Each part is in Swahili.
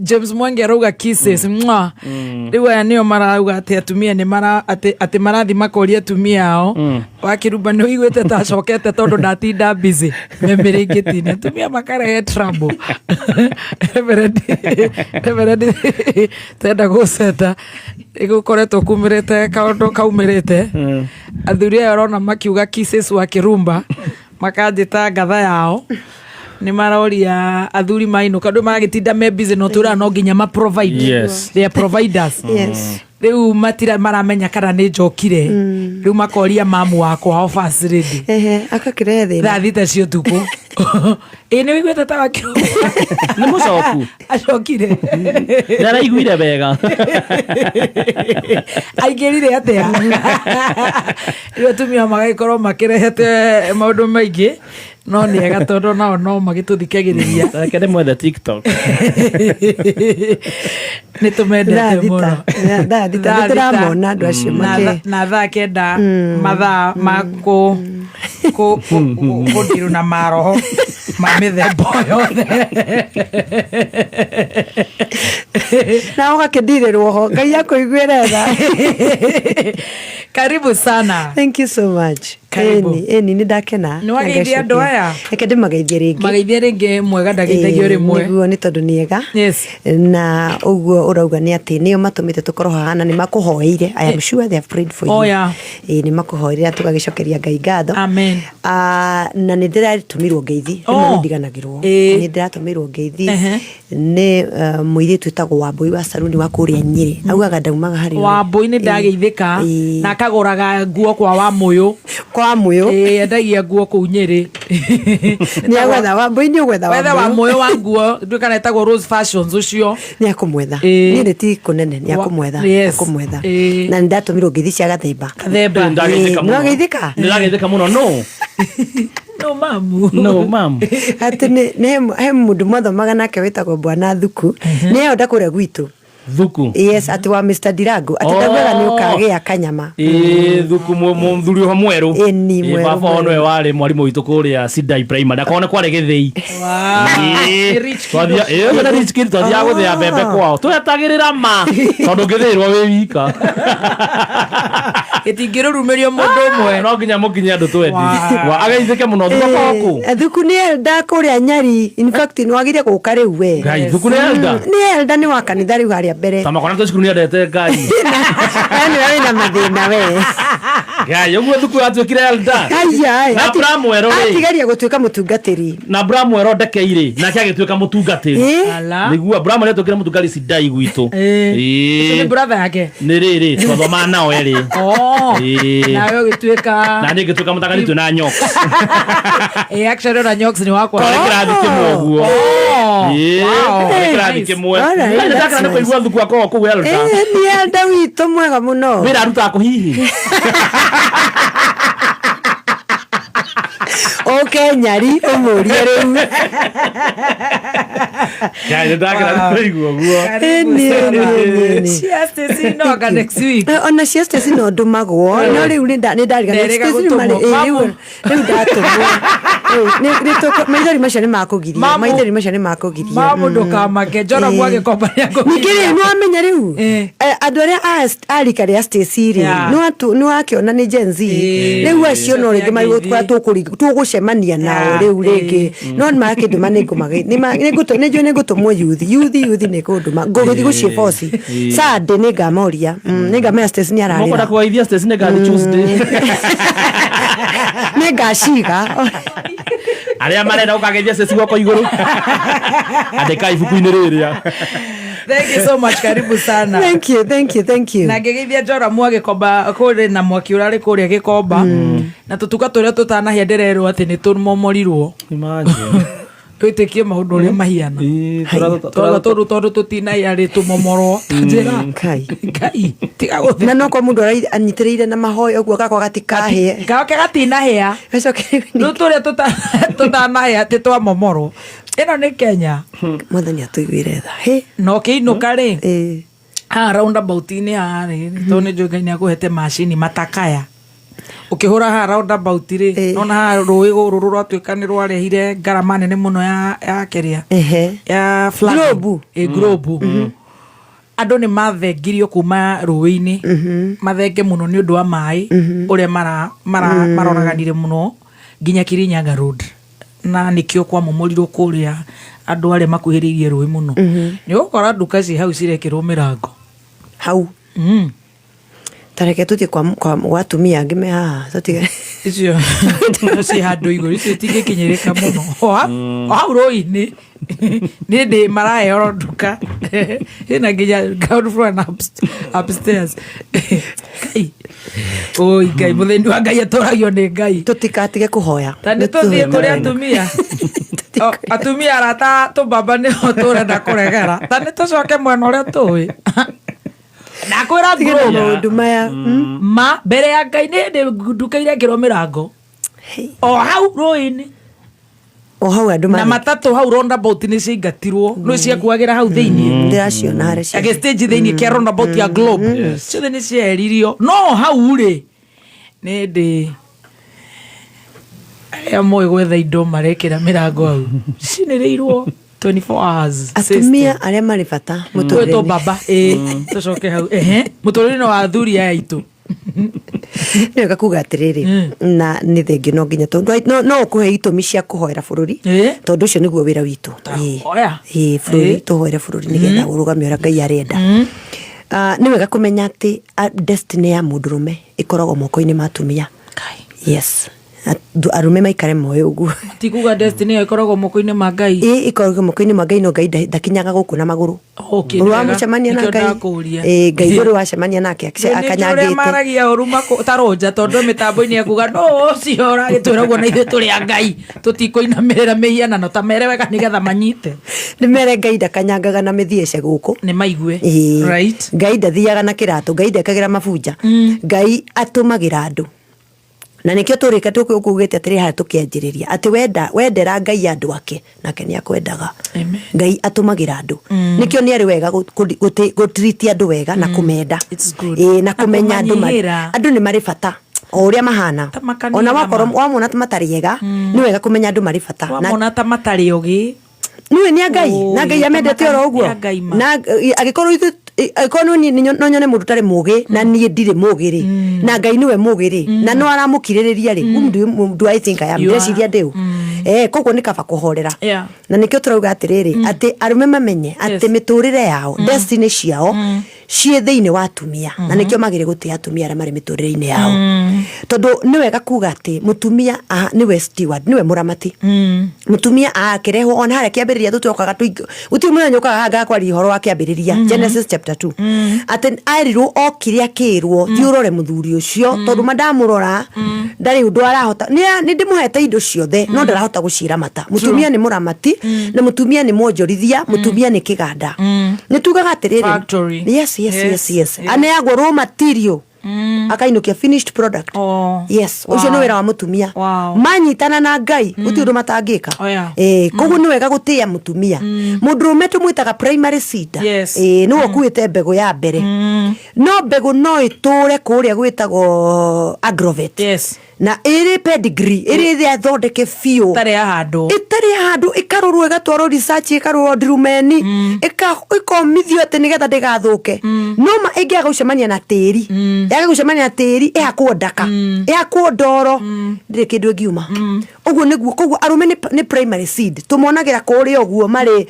James Mwangi arauga kisses mwa riu aya nio marauga ati atumia ni ati marathi makoria atumia ao wakiruba no igwete ta cokete tondu ndatinda busy memerengeti atumia makarehe trouble reverend tenda guseta igukoretwo kumirite kaundu kaumirite athuri aya rona makiuga kisses wa kirumba makanjita ngatha yao ni maroria athuri maino kandu magagitinda me busy no tura no nginya ma provide. Yes. They are providers. Yes. Riu matira maramenya kana ni njokire riu makoria mamu wakwa offers ready akakirehe thina thita cio tuku ni wigwete ta wakiru ni mucoku acokire ndaraiguire wega aingirire atia riu atumia magaikorwo makirehete maundu maingi no ni ega tondu nao no magituthikagiriria kende mwethe TikTok ni tumendete muno ndĩramona andũ acio na thaa kenda mathaa ma kũndirũ na maroho ma mĩthemba yothe na ũgakĩndirĩrwo ho Ngai akũiguĩre tha. Karibu sana. Thank you so much. Eni nĩ ndakena nĩ wageithia andũ aya reke ndĩmageithie rĩngĩ mageithie rĩngĩ mwega ndageithagio rĩmwe nĩguo nĩ tondũ nĩ ega na ũguo ũrauga nĩ atĩ nĩo matũmĩte tũkorwo haha na nĩ makũhoeire. I am sure they have prayed for you. Nĩ makũhoeire tũgagĩcokeria Ngai ngatho. Amen. Na nĩ ndĩratũmirwo ngeithi nĩ ndiganagĩrwo nĩ ndĩratũmirwo ngeithi nĩ mũirĩtu wĩtagwo Wambui wa Saruni wa kũrĩa Nyĩrĩ augaga ndaumaga harĩ Wambui nĩ ndageithĩka na akagũraga nguo kwa Wamũyũ Wamũyũ endagia nguo kũu Nyĩrĩ nĩ agwetha Wambui nĩ ũgwetha Wamũyũ wa nguo nduĩka etagwo Rose Fashions ũcio nĩ akũmwetha Nyĩrĩ ti kũnene nĩ akũmwetha na nĩ ndatũmirwo ngeithi cia gathemba nĩ wageithĩka mũno no mamu ati he mundu mathomaga nake wĩtagwo Bwana Thuku nĩ enda kũrĩa gwitũ Thuku yes ati wa Mr Dirango ati ndagwetha nĩ ũkagĩa kanyama Thuku mũthuri ho mweru baba ono we warĩ mwarimu witũ kũrĩa Sidai Primary akona kware Gĩthĩi twathia rich kid twathia gũthĩa mbembe kwao twetagĩrĩra ma tondũ ngĩthĩrwo wĩ wika gĩtingĩrũrumĩrio mũndũ ũmwe no nginya mũkinye andũ twendi ageithĩke mũno Thuku nĩ elda kũrĩa Nyari in fact nĩ wagire gũka rĩu we Thuku nĩ elda nĩ wa kanitha rĩu harĩa mbere tama kona tũ cukuru nĩ endete Ngai yani wewe na mathĩna we Ngai ũguo Thuku atuĩkire elda na Bramwero atigaria gũtuĩka mũtungatĩri na Bramwero ndekeire nake agĩtuĩka mũtungatĩri nĩguo Bramwero atuĩkire mũtungatĩri Sidai gwitũ nĩ brother yake nĩ rĩrĩ twathoma nao erĩ nawe ũgĩtuĩka na niĩ ngĩtuĩka mũtaganĩtio na Nyox actually na Nyox nĩ wakwa kĩrathi kĩmwe ũguo kĩrathi kĩmwe ndakana nĩ kũigua Thuku akorwo kũu elda nĩ elda witũ mwega mũno wĩra arutaga kũhihi oke Nyari ũmũrie rĩu Ngai ndakana nĩ kũigua ũguo cia Stacy noga next week ona cia Stacy no ndũmagwo no rĩu nĩ ndarigana rĩu ndatũmwo maithori macio nĩ makũgiria mamu ndũkamake Njora mwagĩkomba nĩkĩrĩ nĩ wamenya rĩu andũ arĩa arika rĩa Stacy rĩ nĩ wakĩona nĩ Gen Z rĩu acio no rĩngĩ magũtwara tũgũcemania nao rĩu rĩngĩ no nĩ makĩndũma nĩ ngũtũmwo yuthi nĩ ngũndũma ngũgũthi gũciĩ boci Sunday nĩ ngamoria nĩ ngamenya Stacy nĩ ararĩra mũkona kũgeithia Stacy nĩ ngathi Tuesday nĩ ngaciga arĩa marenda ũkageithia Stacy guoko igũrũ andĩka ibuku-inĩ rĩrĩa Thank you so much. Karibu sana. Thank you. Na ngĩgeithia Njora Mwagĩkomba kũrĩ na mwaki ũrarĩ kũrĩa Gĩkomba na tũtuka tũrĩa tũtanahĩa ndĩrerwo atĩ nĩ tũmomorirwo. Imagine. Twĩtĩkie maũndũ ũrĩa mahiana. Tondũ tũtinahĩa rĩ tũmomorwo. Ngai. Tiga gũthĩ. Na no kwa mũndũ anyitĩrĩire na mahoya ũguo gakwa gatikahĩa. Gake gatinahĩa. Rĩu tũrĩa tũtanahĩa atĩ twamomorwo. Ĩno nĩ Kenya. Mwathani atũiguĩre tha. No kĩinũka rĩ. Roundabout-inĩ harĩ tondũ nĩ njũĩ Ngai nĩ akũhete macini matakaya ukihura ha roundabout ri nona rũĩ rũrũ rwatuĩka nĩ rwarehire ngarama nene mũno ya keria ya globe andũ nĩ mathengirio kuma rũĩ-inĩ mathenge mũno nĩ ũndũ wa maĩ ũrĩa maroraganire mũno nginya Kirinyaga Road na nĩkĩo kwa momorirwo kũrĩa andũ arĩa makuhĩrĩirie rũĩ mũno nĩ gũkora nduka ci hau cirekĩrwo mĩrango hau tareke tuti kwa atumia angĩ me haha tutige icio ci handũ igũrũ icio itingĩkinyĩrĩka mũno hau rũĩ-inĩ nĩ ndĩ maraheo nduka hena nginya ground floor na upstairs oi Ngai mũthĩni wa Ngai atũragio nĩ Ngai tutikatige kũhoya ta nĩ tũthiĩ kũrĩ atumia atumia arata tũmbamba nĩho tũrenda kũregera ta nĩ tũcoke mwena ũrĩa tũĩ nakwĩra maũndũ maya ma mbere ya Ngai nĩ ndĩ nduka irekĩrwo mĩrango o hau rũĩ-inĩ o hau andũ na matatũ hau roundabout nĩ ciaingatirwo no ciakuagĩra hau thĩinĩ ndĩraciona harĩa cia stage thĩinĩ kĩa roundabout ya Globe ciothe nĩ cieheririo no hau rĩ nĩ ndĩ amwe gwetha indo marekĩra mĩrango hau cinĩrĩirwo 24 hours atumia arĩa marĩ bata mũtũrĩre baba tũcoke hau mũtũrĩre wa athuri aya aitũ nĩ wega kuga atĩrĩrĩ na nĩ thengio no nginya tondũ no ũkũhe itũmi cia kũhoera bũrũri tondũ ũcio nĩguo wĩra witũ bũrũri tũhoere bũrũri nĩgetha ũrũgame ũrĩa Ngai arenda nĩ wega kũmenya atĩ destiny ya mũndũrũme ĩkoragwo moko-inĩ ma atumia yes arume maikare moyo ũguo tikuga destiny ĩkoragwo moko-inĩ ma Ngai ĩkoragwo moko-inĩ ma Ngai no Ngai ndakinyaga gũkũ na magũrũ wamũcemania na Ngai Ngai ũrĩ wacemania nake akanyangĩte nĩ maragia ũru taronja tondũ mĩtambo-inĩ ekuga no ũcio ũragĩtwĩra ũguo na ithuĩ tũrĩ a Ngai tũtikũinamĩrĩra mĩhianano ta mere wega nĩgetha manyite nĩ mere Ngai ndakanyangaga na mĩthiece gũkũ nĩ maigue Ngai ndathiaga na kĩratũ Ngai ndekagĩra mabunja Ngai atũmagĩra andũ na nikio turika tukugite atiri ha tukianjiriria ati wendera Ngai andu ake nake ni akwendaga Ngai atumagira andu nikio ni ari wega gutreat andu wega na kumenda na kumenya andu ni mari bata o uria mahana ona wakoro wamona matariega ni wega kumenya andu mari bata wamona ta matari ogi niwe ni Ngai na Ngai amendete oro uguo na agikorwo ikono ni no nyone mundu tari mugi na ni ndire mugiri na Ngai niwe mugiri na no aramukiririria ri do I think I am ndeciria ndiu koguo ni kaba kuhorera na nikio turauga atiriri ati arume mamenye ati miturire yao destiny ciao cie thiini wa atumia na nikio magire gutia atumia ara mari miturire-ini yao tondu ni wega kuga ati mutumia niwe steward niwe muramati mutumia akirehwo ona haria kiambiriria tutokaga guti munyo kaga hanga kwari horo wa kiambiriria Genesis chapter 2 ati airirwo okiria kirwo thiurore muthuri ucio tondu madamurora ndari undu arahota ni ndimuhete indo ciothe no ndarahota gucira mata mutumia ni muramati na mutumia ni mwonjorithia mutumia ni kiganda ni tugaga atiriri yes aneagwo raw material akainukia finished product yes ucio ni wira wa mutumia manyitana na Ngai guti undu matangika koguo ni wega gutia mutumia mundurume tumwitaga primary seed no okuite mbegu ya mbere no mbegu no iture kuria gwitagwo agrovet na iri pedigree iri thia thondeke fio tari handu ikarorwo igatwarwo research ikarorwo ndirumeni ikomithio ati nigetha ndigathuke no ma ingiaga gucemania na tiri ihakwo ndaka ihakwo ndoro ndiri kindu ngiuma uguo niguo koguo arume ni primary seed tumonagira kuria uguo mari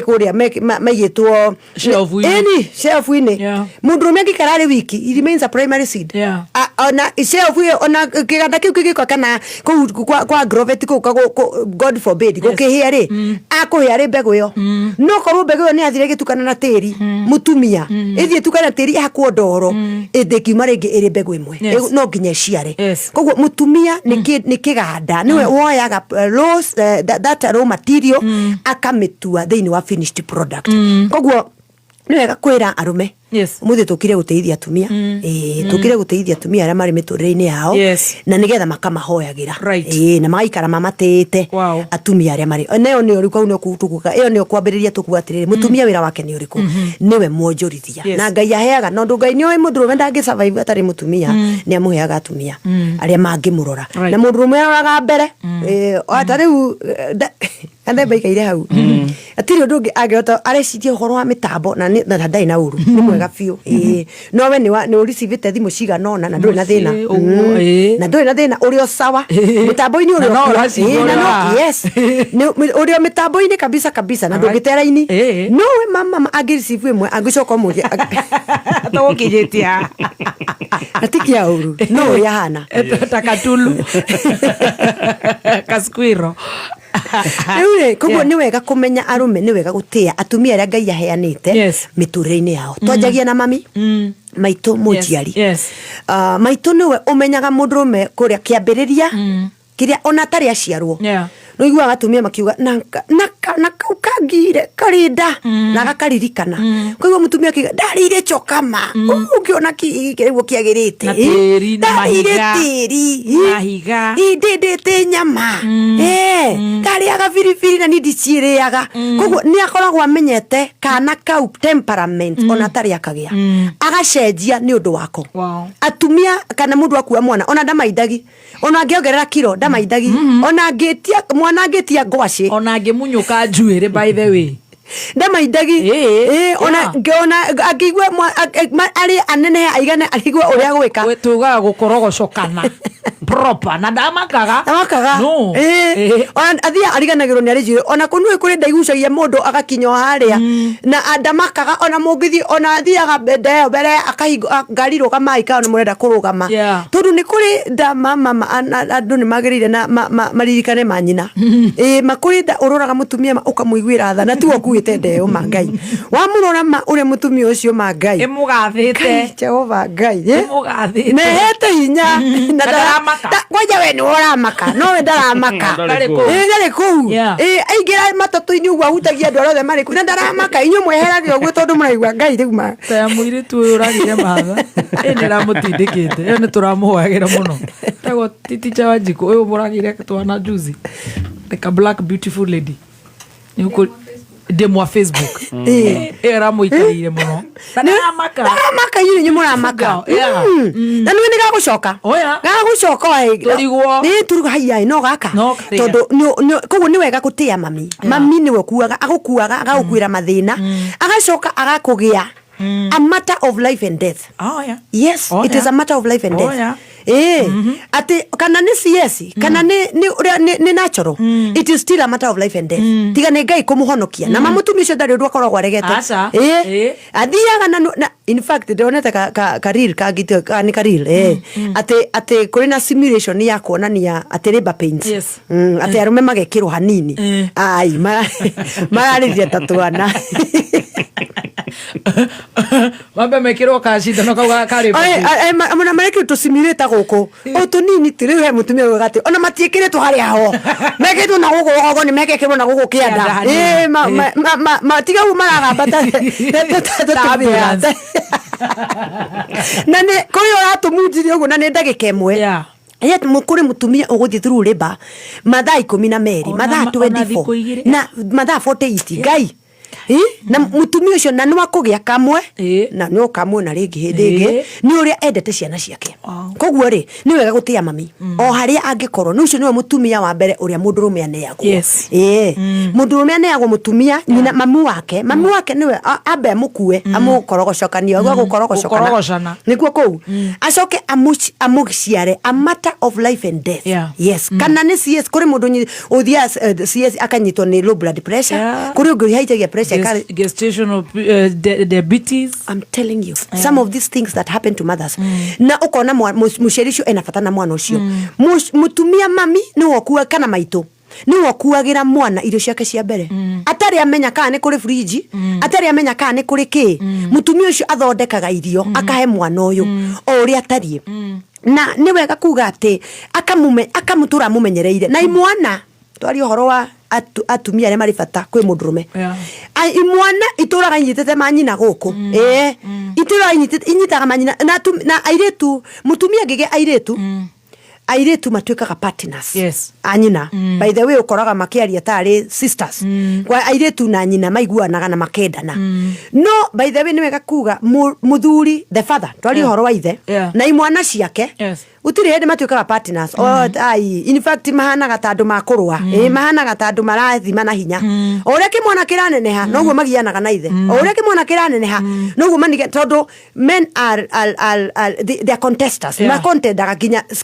kuria maigitwo shelf-ini mundurume ngikarari wiki it remains a primary seed ona shelf ona kiganda kiu kigiko kana kwa agrovet ko God forbid gukihia ri akuhia ri mbegu yo no korwo mbegu yo ni athire gitukana na tiri mutumia ithie tukana tiri ihakwo ndoro ithikiuma ringi iri mbegu imwe no nginya ciare koguo mutumia ni kiganda niwe woyaga that raw material akamitua thiini wa finished product koguo ni wega kwira arume Yes. muthi tukire guteithia atumia tukire guteithia atumia aria mari miturire-ini yao na nigetha makamahoyagira na magaikara mamatete atumia aria mari neo ni uriku au ni kutukuka iyo ni kwambiriria tukuga atiriri mutumia wira wake ni uriku niwe mwonjorithia na Ngai aheaga no Ngai ni oi mundurume ndangi survive atari mutumia ni amuheaga atumia aria mangimurora na mundurume araga mbere atariu ande baikaire hau atiri undu ungi angihota areciria uhoro wa mitambo na ndai na uru ni mwega fiu no we ni urisivite thimu ciganona na nduri na thina na nduri na thina uri o sawa mitambo-ini uri no yes uri o mitambo-ini kabisa na ndungitera-ini no we mama angirisivu imwe angicoka muthia atagukinyitia atikia uru no yahana takatulu kaskwiro Ewe koguo ni wega kumenya arume ni wega gutia atumia aria Ngai aheanite miturire-ini yao twanjagia na mami maitu mujiari maitu niwe umenyaga mundurume kuria kiambiriria kiria ona tari aciarwo no igua gatumia makiuga na kangire karinda na gakaririkana koguo mutumia akiga ndarire chokama ungiona kirego kiagirite mahiga indindite nyama kariaga biribiri na ndiciiriaga koguo ni akoragwo amenyete kana kau temperament ona tari akagia agacenjia ni undu wako atumia kana mundu akua mwana ona ndamaindagi ona angiongerera kiro ndamaindagi ona angitia mwana angitia ngwaci ona angimunyuka njuire by the way ndamaindagi ona angigwe ari anene aigane arigwe uria gwika wetugaga gukorogocokana proper na ndamakaga no ona athia ariganagirwo ni arijire ona kunu kuri ndaigucagia mundu agakinyo haria na andamakaga ona mungithi ona athiaga mbere akahingo ngari rugama ikaona murenda kurugama tondu ni kuri nda mama andu ni magirire na maririkane manyina makuri nda uroraga mutumia ukamuiguira tha na tu okuite ndeo mangai wamurora uri mutumia ucio mangai imugathite Jehova Ngai imugathite nehete hinya na ndarama ngoja we ni uramaka no we ndaramaka ndari ku aingira matatu-ini ugwa hutagia andu arothe mari ku na ndaramaka inyu mweheragio gwe tondu muraigua Ngai riuma ta muiritu uyu uragire matha ni ramutindikite yo ni turamuhoyagira muno tago titicha Wanjiku uyu muragire twana juzi like a black beautiful lady ni uko demo wa Facebook era muikarire muno ndaramaka yini nyimuramaka na ni gagucoka ni turuga haiya no gaka tondu koguo ni wega gutia mami ni we kuaga agukuaga agagukwira mathina agacoka agakugia a matter of life and death yes it is a matter of life and death ati kana ni CS kana ni natural it is still a matter of life and death tiga ni Ngai kumuhonokia na mamutumia ucio ndari ndu akoragwo aregete athiaga na in fact ndonete karil kagite ni karil ati kuri na simulation ya kuonania ati labor pains ati arume magekirwo hanini ai mararithia tatuana mambe mekirwo kashinda no kauga kari amana mareke to simulate guku oto nini tiri he mutumia gati ona matiekire to hari aho meke to na gugu ni meke kiro na gugu kianda tiga umaraga bata nane koyo rato mujiri ugu nane ndagike imwe yet mukuri mutumia uguthi through labor mathaa 12 mathaa 24 na mathaa 48 Ngai na mutumia ucio na nwa kugia kamwe na no kamwe na ringi hindi ingi ni uria endete ciana ciake koguo ri ni wega gutia mami o haria angikorwo ni ucio niwe mutumia wa mbere uria mundurume aneagwo mundurume aneagwo mutumia nyina mamu wake niwe ambe mukue amukorogocokania gwa gukorogocokana niguo kou acoke amuciare a matter of life and death yes kana ni CS kuri mundu uthia CS akanyitwo ni low blood pressure kuri ungi haitagia pressure gestational diabetes. I'm telling you some of these things that happen to mothers na ukona musherisho enafatana mwana ucio mutumia mami ni wokua kana maitu ni wokuagira mwana irio ciake cia mbere atari amenya kana ni kuri fridge atari amenya kana ni kuri ki mutumia ucio athondekaga irio akahe mwana uyu o uri atari na ni wega kuga ati akamutura mumenyereire na imwana twari uhoro wa atumia arĩa marĩ bata kwĩ mũndũrũme imwana itũraga inyitĩte manyina gũkũ itũraga inyitaga manyina na airĩtu mũtumia ngĩgĩa airĩtu matuĩkaga partners anyina by the way ũkoraga makĩaria tarĩ sisters kwa airĩtu na nyina maiguanaga na makendana no by the way nĩ wega kuga mũthuri the father twari ũhoro wa ithe na imwana ciake gũtirĩ hĩndĩ matuĩkaga partners in fact mahanaga ta andũ makũrũa mahanaga ta andũ marathima na hinya o ũrĩa kĩmwana kĩraneneha noguo magianaga na ithe o ũrĩa kĩmwana kĩraneneha noguo manige tondũ men are they are contestants makontendaga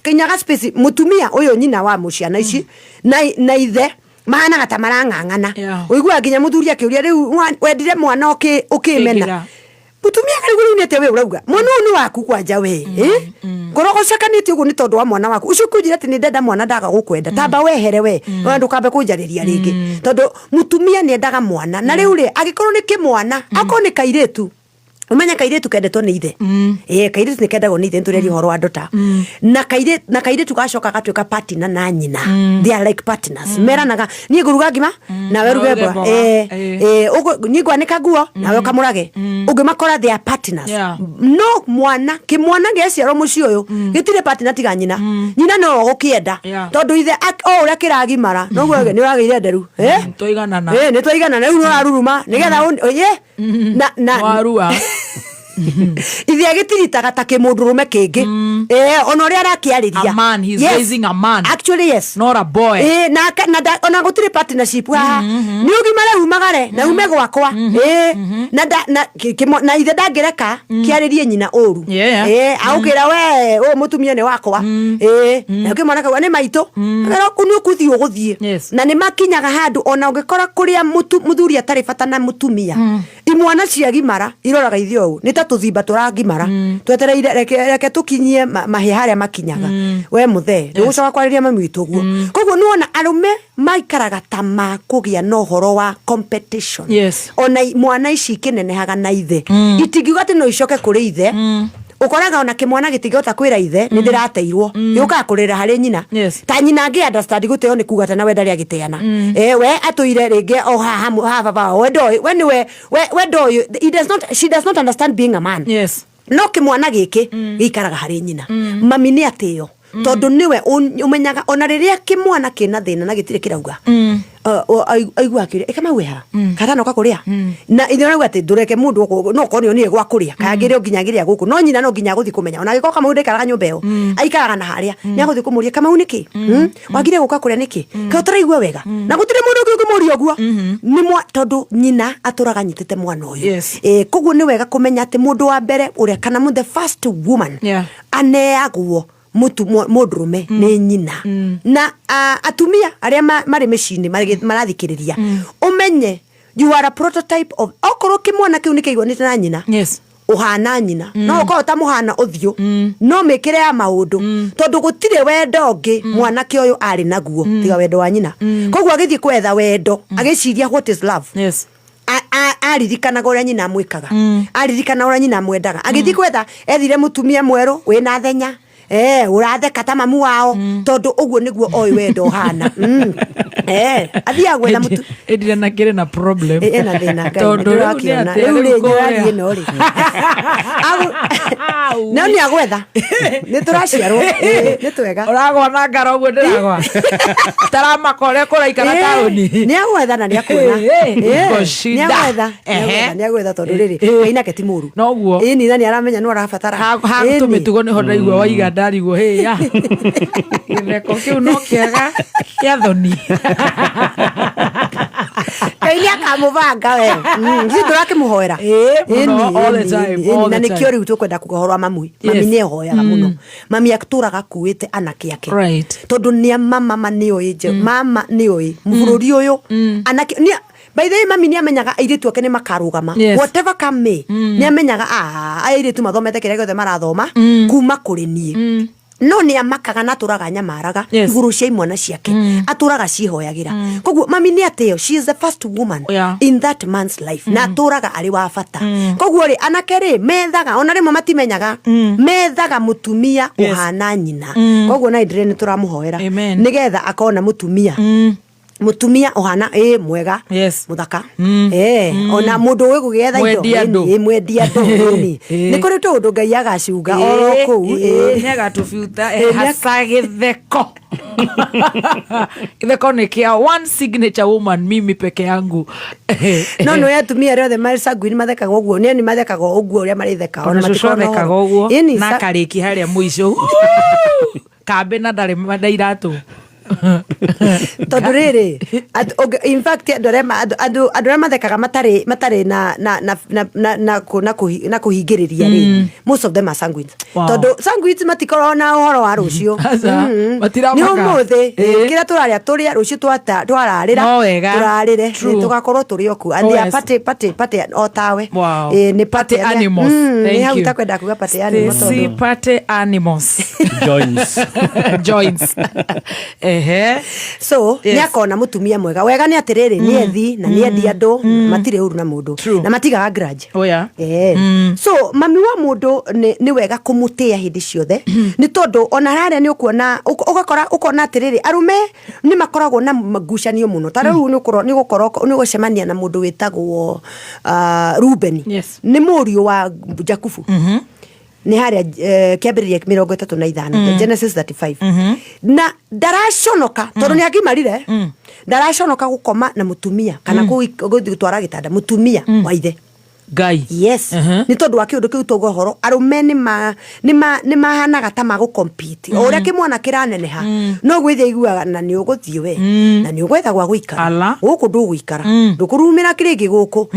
kinyaga space mutumia ũyũ nyina wa mũciana ici na ithe mahanaga ta marang'ang'ana ũiguaga nginya mũthuri akĩũria rĩu wendire mwana ũkĩmena mutumia karigu nĩte we urauga mwana ũyũ nĩ waku kwanja we ngorogocekanĩtie ũguo nĩ tondũ wa mwana waku ũcio kũnjira atĩ nĩ ndenda mwana ndaga gũkwenda tamba wehere we ndũkambe kũnjarĩria rĩngĩ tondũ mutumia nĩ endaga mwana na rĩu rĩ agĩkorwo nĩ kĩmwana akorwo nĩ kairĩtu umenya kairĩtu kendetwo nĩ ithe kairĩtu nĩ kendagwo nĩ ithe nĩtũreria ũhoro wa ndota na kairĩtu gacoka gatuĩka partner na nyina they are like partners meranaga niĩ ngũruga ngima nawe ruge mboga niĩ ngwanĩka nguo nawe ũkamũrage ũngĩmakora they are partners no kĩmwana gĩaciarwo mũciĩ ũyũ gĩtirĩ partner tiga nyina no gũkĩenda tondũ ithe o ũrĩa kĩragimara noguo nĩ ũragĩire nderu nĩ twaigana rĩu nĩũraruruma nĩgetha na warua ithe agĩtiritaga ta kĩmũndũrũme kĩngĩ ona ũrĩa arakĩarĩria a man he's raising a man actually yes not a boy na ona gũtirĩ partnership haha nĩ ũgimare umagare na ume gwakwa na ithe ndangĩreka kĩarĩrie nyina ũru aũkĩra we ũyũ mũtumia nĩ wakwa na kĩmwana kau nĩ maitũ nĩ ũkũthiĩ ũgũthiĩ na nĩ makinyaga handũ ona ũngĩkora kũrĩa mũthuri atarĩ bata na mũtumia imwana ciagimara iroraga ithe ũũ nĩ ta tũthimba tũrangimara twetereire reke tũkinyie mahĩa harĩa makinyaga we mũthee ndũgũcoka kwarĩria mami witũ guo koguo nĩwona arũme maikaraga ta makũgĩa na ũhoro wa competition ona mwana ici ikĩnenehaga na ithe itingiuga atĩ no icoke kũrĩ ithe ũkoraga ona kĩmwana gĩtingĩhota kwĩra ithe nĩ ndĩrateirwo gĩũkaga kũrĩra harĩ nyina ta nyina angĩ understand gũteo nĩ kuga na wenda rĩa gĩteana we atũire rĩngĩ o haha baba wendo we she does not understand being a man no kĩmwana gĩkĩ gĩikaraga harĩ nyina mami nĩ atĩyo tondũ niwe umenyaga ona rĩrĩa kĩmwana kĩna thĩna na gĩtirĩ kĩrauga aigua akĩria ĩkamauwe ha katana ũkakũrĩa na ithe arauga atĩ ndũreke mũndũ no konio niĩ gwa kũrĩa kagĩrĩ nginyagĩrĩa gũkũ no nyina no nginya gũthiĩ kũmenya ona gĩko Kamau ndekaraga nyũmba ĩyo aikaraga na harĩa nĩ agũthiĩ kũmũria Kamau nĩkĩ wagire gũka kũrĩa nĩkĩ kaĩ ũtaraigua wega na gũtirĩ mũndũ ũngĩ ũngĩmũria ũguo nĩ tondũ nyina atũraga nyitĩte mwana ũyũ koguo nĩ wega kũmenya atĩ mũndũ wa mbere ũrĩa kana the first woman aneagwo mũndũrũme nĩ nyina na atumia arĩa marĩ mĩciĩ-inĩ marathikĩrĩria ũmenye you are a prototype of okorwo kĩmwana kĩu nĩ kĩiguanĩte na nyina ũhana nyina no ũkorwo ta mũhana ũthiũ no mĩkĩre ya maũndũ tondũ gũtirĩ wendo ũngĩ mwanake ũyũ arĩ naguo tiga wendo wa nyina koguo agĩthiĩ kwetha wendo agĩciria what is love aririkanaga ũrĩa nyina amwĩkaga aririkana ũrĩa nyina amwendaga agĩthiĩ kwetha ethire mũtumia mwerũ wĩna thenya ũratheka ta mamu wao tondũ ũguo nĩguo oĩ wendo hana athiaga gwetha mũtu endire na kĩrĩ na problem ena thĩna tondũ ũrakĩona rĩu rĩ nyorathiĩ no rĩ no nĩ agwetha nĩ tũraciarwo nĩ twega ũragwa na ngara ũguo ndĩragwa taramaka ũrĩa kũraikara taũni nĩ agwetha na nĩ akwona nĩ agwetha tondũ rĩrĩ Ngai nake ti mũru noguo ĩni na nĩ aramenya nĩ arabatara handũ mĩtugo nĩho ndaigua waiga ndarigwo hĩya gĩtheko kĩu no kĩega kĩa thoni Ngai akamũbanga we ithuĩ tũrakĩmũhoera na nĩkĩo rĩu tũkwenda kũhorwa mami nĩ ehoyaga mũno mami atũraga akuĩte anake ake tondũ nĩ mama nĩ oĩ mama nĩ oĩ bũrũri ũyũ anake by the way mami nĩ amenyaga airĩtu ake nĩ makarũgama whatever come may nĩ amenyaga airĩtu mathomete kĩrĩa gĩothe marathoma kuma kũrĩ niĩ no nĩ amakaga na atũraga nyamaraga igũrũ cia imwana ciake atũraga ciĩhoyagĩra koguo mami nĩ atĩyo she is the first woman in that man's life na atũraga arĩ wa bata koguo rĩ anake rĩ methaga ona rĩmwe matimenyaga methaga mũtumia ũhana nyina koguo na ndĩrĩ nĩ tũramũhoera nĩgetha akona mũtumia mutumia ohana mwega muthaka ona mundu we kugetha indo mwendia ndo ni kuri tundu Ngai agaciuga oro ku ni agatubuta hasa githeko githeko ni kia one signature woman mimi peke yangu no yatumia rĩothe marĩ mathekaga ũguo ni mathekaga ũguo ũrĩa marĩtheka ona matikothekaga ũguo na karĩki harĩa mũico kambe na ndarĩ mandairatũ tondu riri in fact andu arĩa mathekaga matarĩ na kuhingĩrĩria ri most of them are sanguines tondu sanguines matikoragwo na ũhoro wa rũciũ ni ũmũthĩ kĩrĩa tũrarĩa rũciũ twararĩra tũrarĩre tũgakorwo tũrĩ oku and they are party o tawe ni party animals ni hau takwenda kuga party animals si party animals joins so ni akona mutumia mwega wega ni atiriri ni ethi na ni endi andu matire uru na mundu na matigaga grudge so mami wa mundu ni wega kumutia hindi ciothe ni tondu ona haria ni ukuona ukona atiriri arume ni makoragwo na magucanio muno ta riu ni gucemania na mundu witagwo Ruben ni murio wa Jakubu ni haria kiambiriria 35 Genesis 35 na ndaraconoka tondu ni agimarire ndaraconoka gukoma na mutumia kana gutwara gitanda mutumia wa ithe Ngai ni tondu wa kiundu kiu tugo horo arume ni mahanaga ta magu compete o uria kimwana kiraneneha no gwithia iguaga na ni uguthie we na ni ugwetha gwa guikara guku nduguikara ndukurumira kiringi guku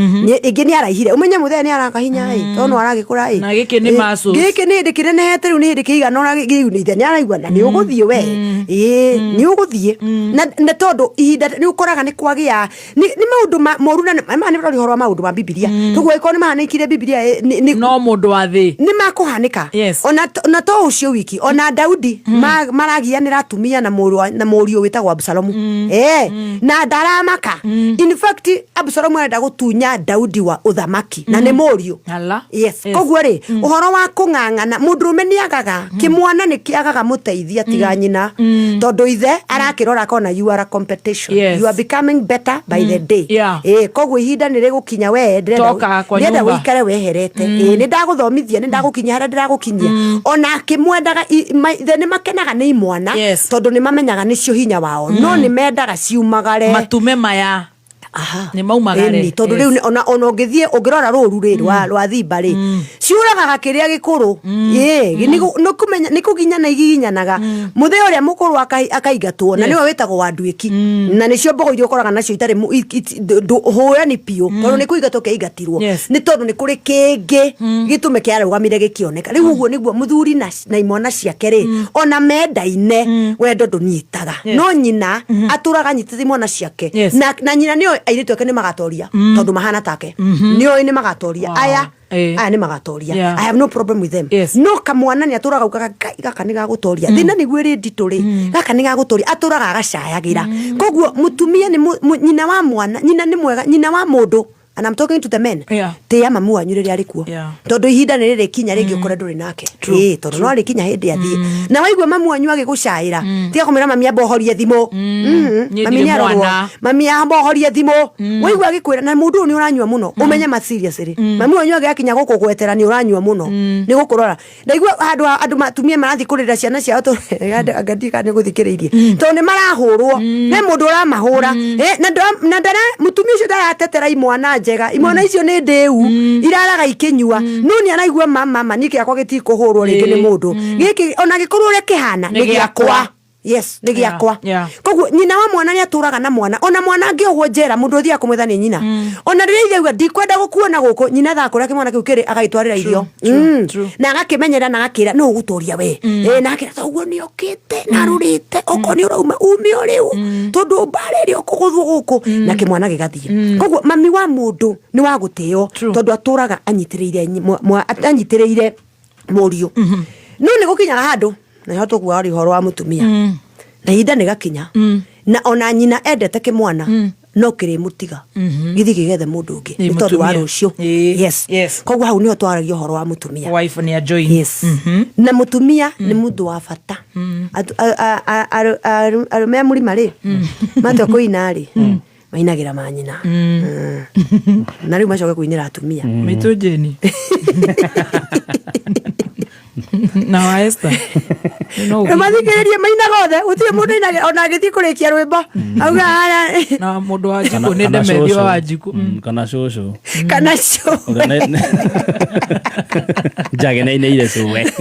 ingi ni araihire umenye muthe ni arakahinya tono aragikura na giki ni maso giki ni ndikire nehete riu ni ndikiiga no giu ni ithe ni araigua na ni uguthie we ni uguthie na tondu ihinda ni ukoraga ni kwagia ni maundu moru na ni horo wa maundu ma Biblia tugo ni mahanikire Biblia no mundu wa thi ni makuhanika ona to ucio wiki ona Daudi maragianira atumia na murio witagwo Absalomu na ndaramaka in fact Absalomu arenda gutunya Daudi wa uthamaki na ni murio koguo ri uhoro wa kung'ang'ana mundurume ni agaga kimwana ni kiagaga muteithia tiga nyina tondu ithe arakirora kona you are a competition you are becoming better by the day koguo ihinda ni rigukinya we ndenda wikare weherete ni ndaguthomithia ni ndagukinya haria ndiragukinyia ona kimwendaga ithe ni makenaga ni imwana tondu ni mamenyaga nicio hinya wao no ni mendaga ciumagare matume maya ni maumagare tondu riu ona ungithie ungirora ruru ri rwa thimba ri ciuragaga kiria gikuru ni kuginya na iginyanaga muthe uria mukuru akaigatwo na niwe witagwo wanduiki na nicio mbogo iria ukoraga nacio itari hoya ni pio tondu ni kuigatwo keigatirwo ni tondu ni kuri kingi gitume kiarugamire gikioneka riu uguo niguo muthuri na imwana ciake ri ona mendaine wendo nduniitaga no nyina aturaga nyitite imwana ciake na nyina nio airitu ake ni magatoria tondu mahana take nio ni magatoria aya ni magatoria I have no problem with them no kamwana ni aturaga gaka ni gagutoria thina ni gwiri ndituri gaka ni gagutoria aturaga agacayagira koguo mutumia ni nyina wa mwana nyina ni mwega nyina wa mundu and I'm talking to the men tia mamu wanyu riria ari kuo tondu ihinda ni riri kinya ringi ukore nduri nake tondu no ari kinya hindi athie na waigua mamu wanyu agigucaira tia kumira mami ambohorie thimo mami ni arorwo mami ambohorie thimo waigua agikwira na mundu ni uranyua muno umenye ma seriously mamu wanyu agikinya gukugwetera ni uranyua muno ni gukurora ndaigua andu matumia marathi kurira ciana ciao to agathika ni guthikiririe tondu ni marahurwo he mundu uramahura na ndara mutumia ucio ndaratetera imwana njega imwana icio ni ndeu iraraga ikinyua no ni araigua mama niki akwa gitikuhurwo ringi ni mundu giki ona gikorwo uri kihana ni giakwa ni giakwa koguo nyina wa mwana ni aturaga na mwana ona mwana angihwo njera mundu uthia kumwetha ni nyina ona riria ithauga ndikwenda gukuona guku nyina thakura kimwana kiu kiri agaitwarira irio na agakimenyera na agakira no ugutoria we na akira uguo ni okite na rurite okoni urauma umio riu tondu mbareri okuguthwo guku na kimwana gigathie koguo mami wa mundu ni wa guteo tondu aturaga anyitiriire murio no ni gukinyaga handu na yoto kuari horo wa mutumia na hinda ni gakinya na ona nyina endete kimwana no kire mutiga githi kigethe mundu ungi ni tondu wa rucio. Yes koguo hau niho twaragia uhoro wa mutumia wife ni ajoin. Yes na mutumia ni mundu wa bata arume murima ri matwa kuina ri mainagira manyina na riu macoke kuinira atumia mitu jeni na wa Esther no mathikiririe maina gothe utie mundu ina ona githi kurikia rwimbo auga na mundu wa Jiku ni Ndemethi wa Jiku kana shosho jage na ile suwe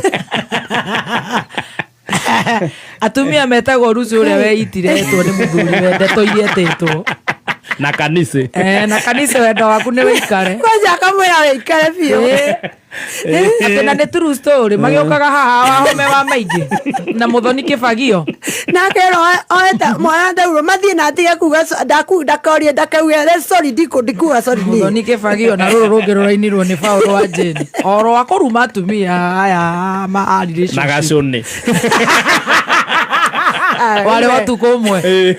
atumia metagwo rucio uria weitiretwo ni muthuri wendetwo iretetwo na kanise na kanise wendo waku ni wikare kwanza kamwira wikare biu atena ni true story magiokaga haha wahome wa maingi na muthoni kibagio na kero oeta mwana ndauro mathie na atige kuga ndakoria ndakauga sorry ndikuwa sorry muthoni kibagio na ruru rungi rurainirwo ni Paulo wa Jeni oro akoruma atumia aya ma relation na gacuni wale watu komwe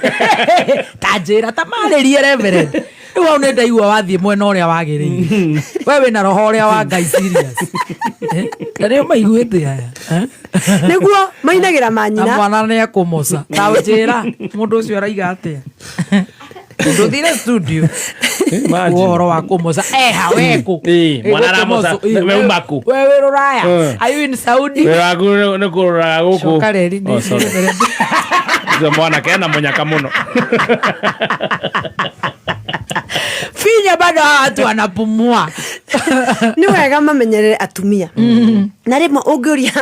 tajira tamaririe reverend iwa une ndaigua wathie mwena uria wagiriire wewe na roho uria wa Ngai serious kare maiguite aya niguo mainagira manyina na mwana ni akumoca tajira mundu ucio araiga atia mundu thire studio uhoro wa kumoca haweku mwana ramoca we umaku wewe ruraya are you in Saudi we waku ni kurura guku kareri ni mwana kena munyaka muno finya bado watu wanapumua ni wega mamenyerere atumia na rimwe ungiuria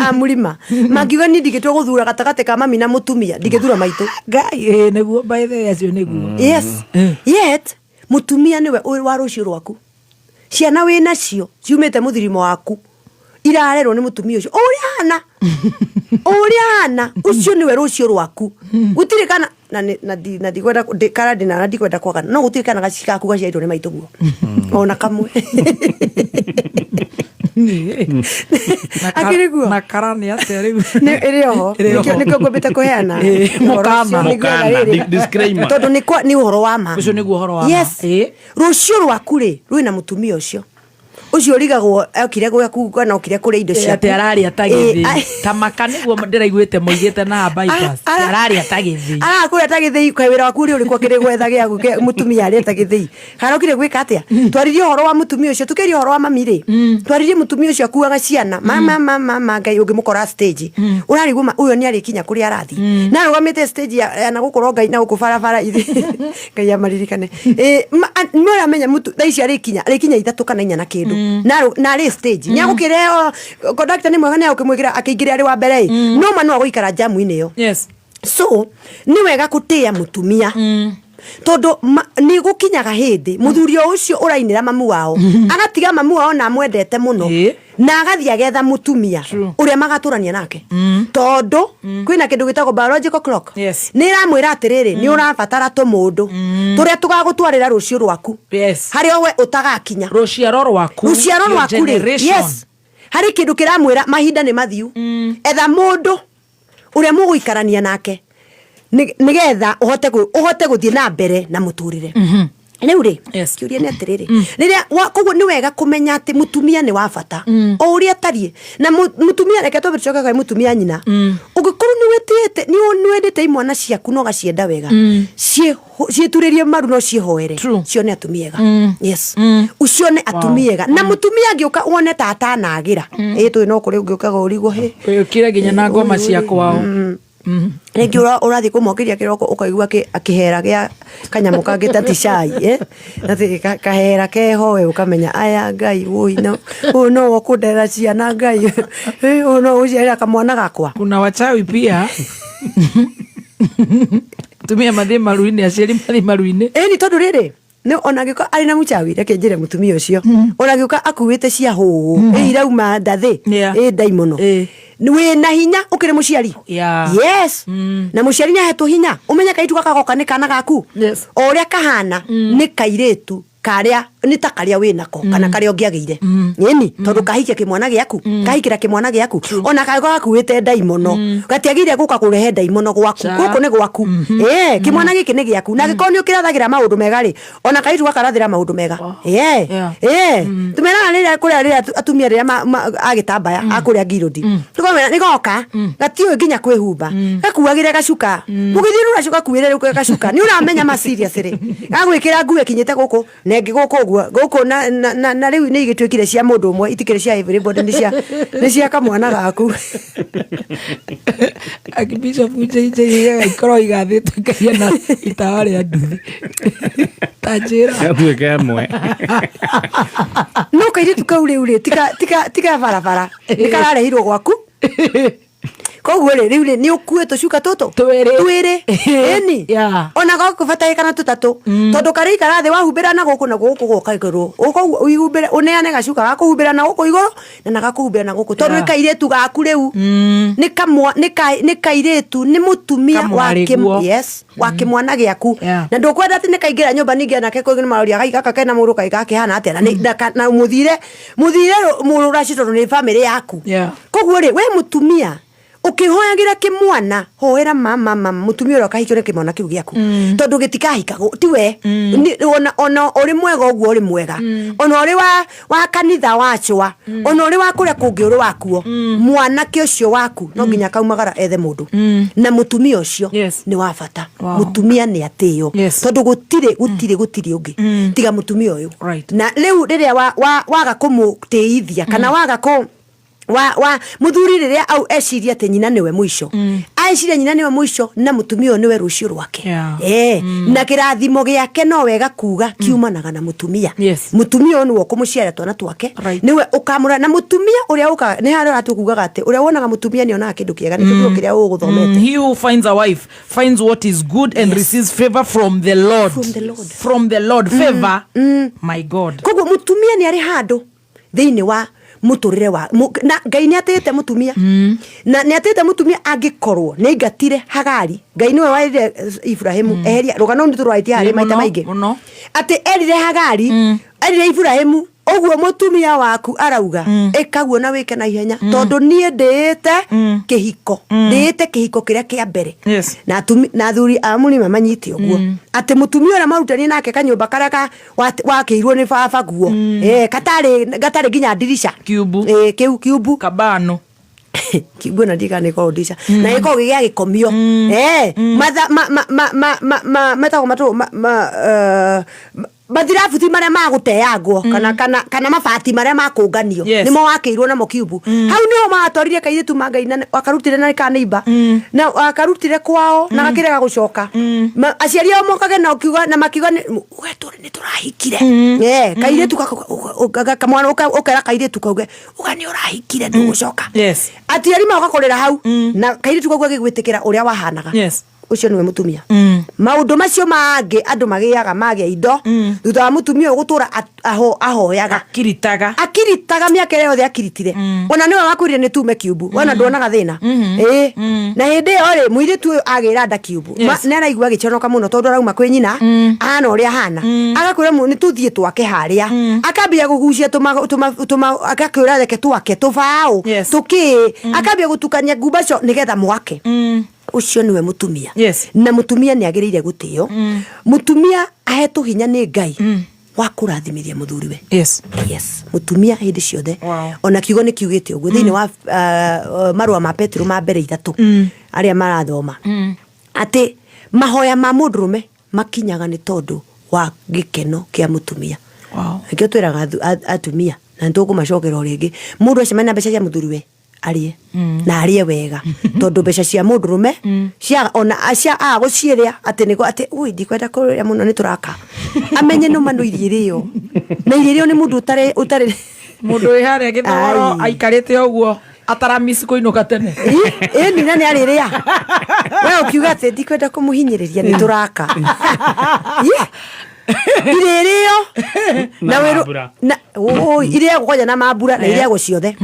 amurima mangiuga ni ndigitwe guthura gatagate ka mami na mutumia ndigithura maitu ngai niguo by the way acio niguo yes yet mutumia niwe wa rucio rwaku ciana wina cio ciumite muthirimo waku irarerwo ni mutumia ucio uriana ucio niwe rucio rwaku gutirikana na ndikwenda kana ndina na ndikwenda kwaga no gutirikana gacika kuga ciaitwo ni maitu guo ona kamwe akiriguo na karani atia riu ni irioho nikyo ngobete kuheana mukana disclaimer tondu ni uhoro wa ma ucio niguo uhoro wa ma yes rucio rwaku ri rwina mutumia ucio ucio rigagwo okire gwa na okire kure indo cia ate arari atagithi tamaka niguo ndiraiguite muigite na bypass arari atagithi kure atagithi kwa wira waku ri uri kwa kire gwetha giaku mutumia ari atagithi kana okire gwika atia twaririe horo wa mutumia ucio tukirie horo wa mami ri twaririe mutumia ucio akuaga ciana mama ngai ungimukora stage urariguma uyo ni ari kinya kuri arathi na rugamite stage na gukorwo ngai na gukubarabara ithi ngai amaririkane mwe amenya mutu thaici ari kinya ithatu kana inya na kindu na ri stage ni agukire conductor ni mwega ni ukimwigira akingire ari wa mbere no manu aguikara jamu ine yo yes so ni wega kutia mutumia tondu ni gukinyaga hindi muthurio ucio urainira mamu wao agatiga mamu wao na mwendete muno na agathia agetha mutumia uria magaturania nake tondu kwina kindu gitagwo biological clock ni ramwira atiriri ni urabatara tumundu turia tugagutwarira rucio rwaku hari owe utagakinya ruciaro rwaku yes hari kindu kiramwira mahinda ni mathiu etha mundu uria muguikarania nake nigetha uhote guthie na mbere na muturire riu ri kiuria ni atiriri riria koguo ni wega kumenya ati mutumia ni wa bata o uria tarie na mutumia reke twabicoka kai mutumia nyina ugikorwo ni wetete ni wendete imwana ciaku no gacienda wega cieturirie maru no cihoere cio ni atumiega yes ucio ni atumiega na mutumia ngiuka wone tata anagira twi no kuri ngiukaga urigo ukire ginya na ngoma ciakwao Rengi urathi kumokiria kiroko ukaigua akihera gia kanyamu kangita tishai nati kahera keho we ukamenya aya ngai woi no wakudera ciana ngai no uciara kamwana gakwa kuna wachawi pia tumia mathi maruini aciari mathi maruini ni tondu riri no onagiko ari na muchawi reke njire mutumia ucio onagiko akuite cia hu irauma ndathi daimono we na hinya ukire muciari yes na muciari ni ahetu hinya umenya kaitu gakagoka ni kana gaku oria kahana ni kairetu karia ni ta karia winako kana karia ungiageire ni tondu kahikia kimwana giaku kahikira kimwana giaku ona kago gakuite ndaimono gatiagire guka kurehe ndaimono gwaku guku ni gwaku kimwana giki ni giaku na gikoni ukirathagira maundu mega ri ona kaitu gakarathira maundu mega tumera rira kuria rira atumia rira agitambaya akuria ngirodi tukomera ni goka gatiwe nginya kwihumba gakuagire gacuka mugithirura cuka kuire ru gacuka ni uramenya ma serious ri gagwikira nguo kinyite guku nengi guku na riu ni igitwikire cia mundu umwe itikire cia everybody ni cia kamwana gaku akibisha fuje ikoro igathitwe kaia na itawa ria nduthi tajira atuike mwe no kaire tukaure ure tika barabara nikararehirwo gwaku koguo riu ni ukuite cuka tutu twiri eni ona gakubataye kana tutatu tondu kari karathi wahumbira na guku na guku goka iguru uko uhumbira uneane gacuka gakuhumbira na guku iguru na gakuhumbira na guku tondu kairetu gaku riu ni kamwa ni kairetu ni mutumia wa kimwana giaku na ndukwenda ati ni kaingira nyumba ningi anake ko ni maroria gaika kena muru kaika kihana atia na muthire mururaci tondu ni family yaku koguo ri we mutumia ukihoyagira kimwana hoera mama mutumia ro kahikire kimwana kiu giaku tondu gitikahika tiwe ona uri mwega uguo uri mwega ona uri wa kanitha wachwa ona uri wa kuria kungi uri wakuo mwana kiucio waku no nginya kaumagara ethe mundu na mutumia ucio ni wa bata mutumia ni atio tondu gutire ungi tiga mutumia uyu na riu riria waga kumutithia kana waga wa muthuri riria au eciria ati nyina niwe mwisho aeciria nyina niwe mwisho na mutumia niwe rucio rwake na kirathimo giake no wega kuga kiumanaga na mutumia mutumia niwe kumuciara twana twake niwe ukamura na mutumia uria uka ni haro atukugaga ati uria wonaga mutumia ni ona kindu kiega ni kindu kiria uguthomete he who finds a wife finds what is good and receives favor from the Lord favor my God koguo mutumia ni ari handu thiini wa muturire wa na Ngai ni atete mutumia na ni atete mutumia angikorwo ni ngatire Hagari Ngai niwe waire Ibrahimu eheria rugano ni turwaitia hari maita maingi ati erire Hagari erire Ibrahimu oguo mutumia waku arauga ekaguo na wike na ihenya tondu nie ndite kihiko kiria kia mbere na thuri amuni mamanyiti oguo ati mutumia ora marutani nake kanyumba karaka wakiirwo ni baba guo gatari ginya dirisha kiubu kabano kiubu na diga ni ko dirisha na iko gigia gikomio matago matu bathirafuti maria maguteangwo kana mabati maria makunganio nimo wakiirwo na mokiubu hau niho matorire kairetu mangaina wakarutire na kaneiba na wakarutire kwao na gakirega gucoka aciari ao mokage na ukiuga na makiuga wetu ni turahikire kairetu kamwana ukera kairetu kauge uga ni urahikire ndugucoka atiari magakorera hau na kairetu kauge gigwitikira uria wahanaga ucio niwe mutumia maundu macio mangi andu magiaga magia indo thutha wa mutumia gutura ahoyaga akiritaga miaka yothe akiritire ona niwe wakwirire ni tume kiubu wana ndonaga thina na hindi yo ri muiritu agira nda kiubu ne araigua giconoka muno tondu arauma kwi nyina ana uria hana agakwira ni tuthie twake haria akambia gugucia tuma akakwira reke twake tubao tuki akambia gutukania ngumbaco nigetha mwake ucio niwe mutumia na mutumia ni agirire gutio mutumia ahetu hinya ni Ngai wa kurathimiria muthuriwe mutumia hindi ciothe ona kiugo ni kiugite uguo thiini wa marua ma Petro ma mbere 3 aria marathoma ati mahoya ma mundurume makinyaga ni tondu wa gikeno kia mutumia ikio twiraga atumia na ntukumacokera ringi mundu acemania mbeca cia muthuriwe arie na arie wega tondu mbeca cia mundurume cia ona acia guciria ati niko ati ui ndikwenda kuria muno ni turaka amenye no manu iririo na iririo ni mundu utare mundu ihare githoro aikarite oguo ataramisi kuinuka tene ni nani ariria we ukiuga ati ndikwenda kumuhinyiriria ni turaka irerio na weru na iria goja na mabura na iria go ciothe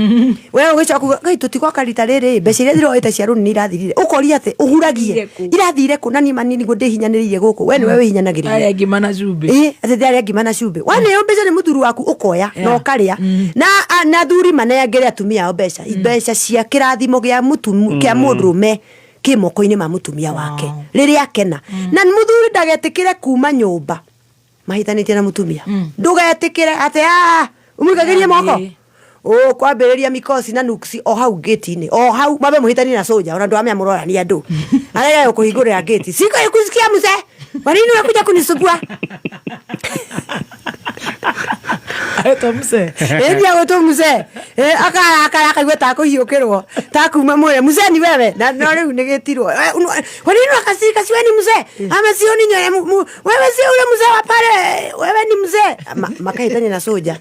wewe ugicoka ngai tutiko karita riri mbeca iria thiroite cia runi irathirire ukori ate uhuragie irathire ku nani manini go ndihinyaniririe guku we niwe wihinyanagiririe aya ngimana cumbi ate aya ngimana cumbi wane yo mbeca ni muthuru waku ukoya no karia na thuri manengere atumia ao mbeca cia kirathimo gia mutumu kia mundurume ki moko-ini ma mutumia wake riria akena na muthuri ndagetikire kuma nyumba mahitanitie na mutumia ndugetikire ate umikagirie moko kwambiriria mikosi na nuksi o hau gate-ini o hau mabe muhitani na soja ona ndu amurora ni andu arega yo kuhingurira gate siko ikusikia mzee wanini unakuja kunisugua ato mse ago mse aka tako hiokirwo takuma moya mse ni wewe na no riu nigitirwo wanini akasirika siwe ni mse ama sio ni wewe sio ule mse wa pale wewe ni mse makahitani na soja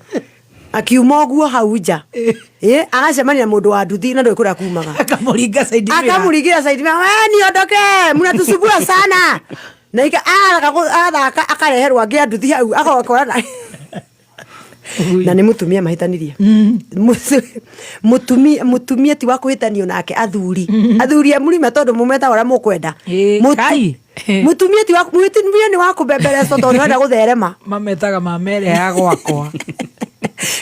akiuma guo hauja agacemania na mundu wa nduthi na ndoi kumaga akamuringa saidi wewe ni ondoke mnatusubua sana na ika akareherwa ngia nduthi hau akakora na ni mutumia mahitanirie mutumia ti wa kuhitanio nake athuri amurima tondu mumeta ora mukwenda mutumia ti wa mutumia ni wa kubembere so tondu enda gutherema mametaga mamere ya gwakwa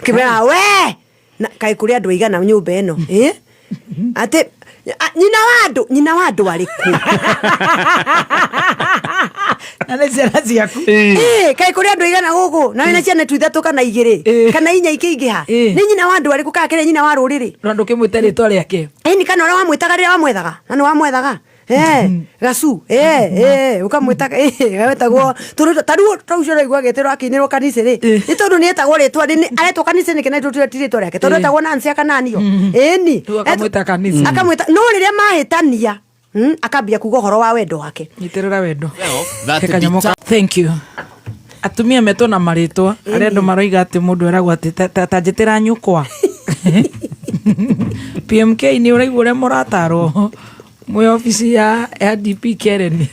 kibera we na kai kuri andu igana nyumba eno ate nyina wa andu ariku na ciana ciaku kai kuri andu igana guku na wina ciana tu ithatu kana igiri kana inya ikiingiha ni nyina wa andu ariku ka kire nyina wa ruriri no ndukimwita ritwa riake ni kana ora wamwitaga riria wamwethaga na ni wamwethaga gacu ukamwita wetagwo tarucio igwa geterwo akinirwo kanisa ri ni tondu ni etagwo ritwa aretwo kanisa ni kena ritwa riake tondu etagwo Nancy Akananio ni akamwita kanisa akamwita no riria mahitania akambia kuga horo wa wendo wake nyitirira wendo thank you atumia meto na maritwa aria ndo maroiga ati mundu eragwo ati tanjitira nyukwa PMK ni uraigwa uria muratarwo mwe ofisi ya DP Karen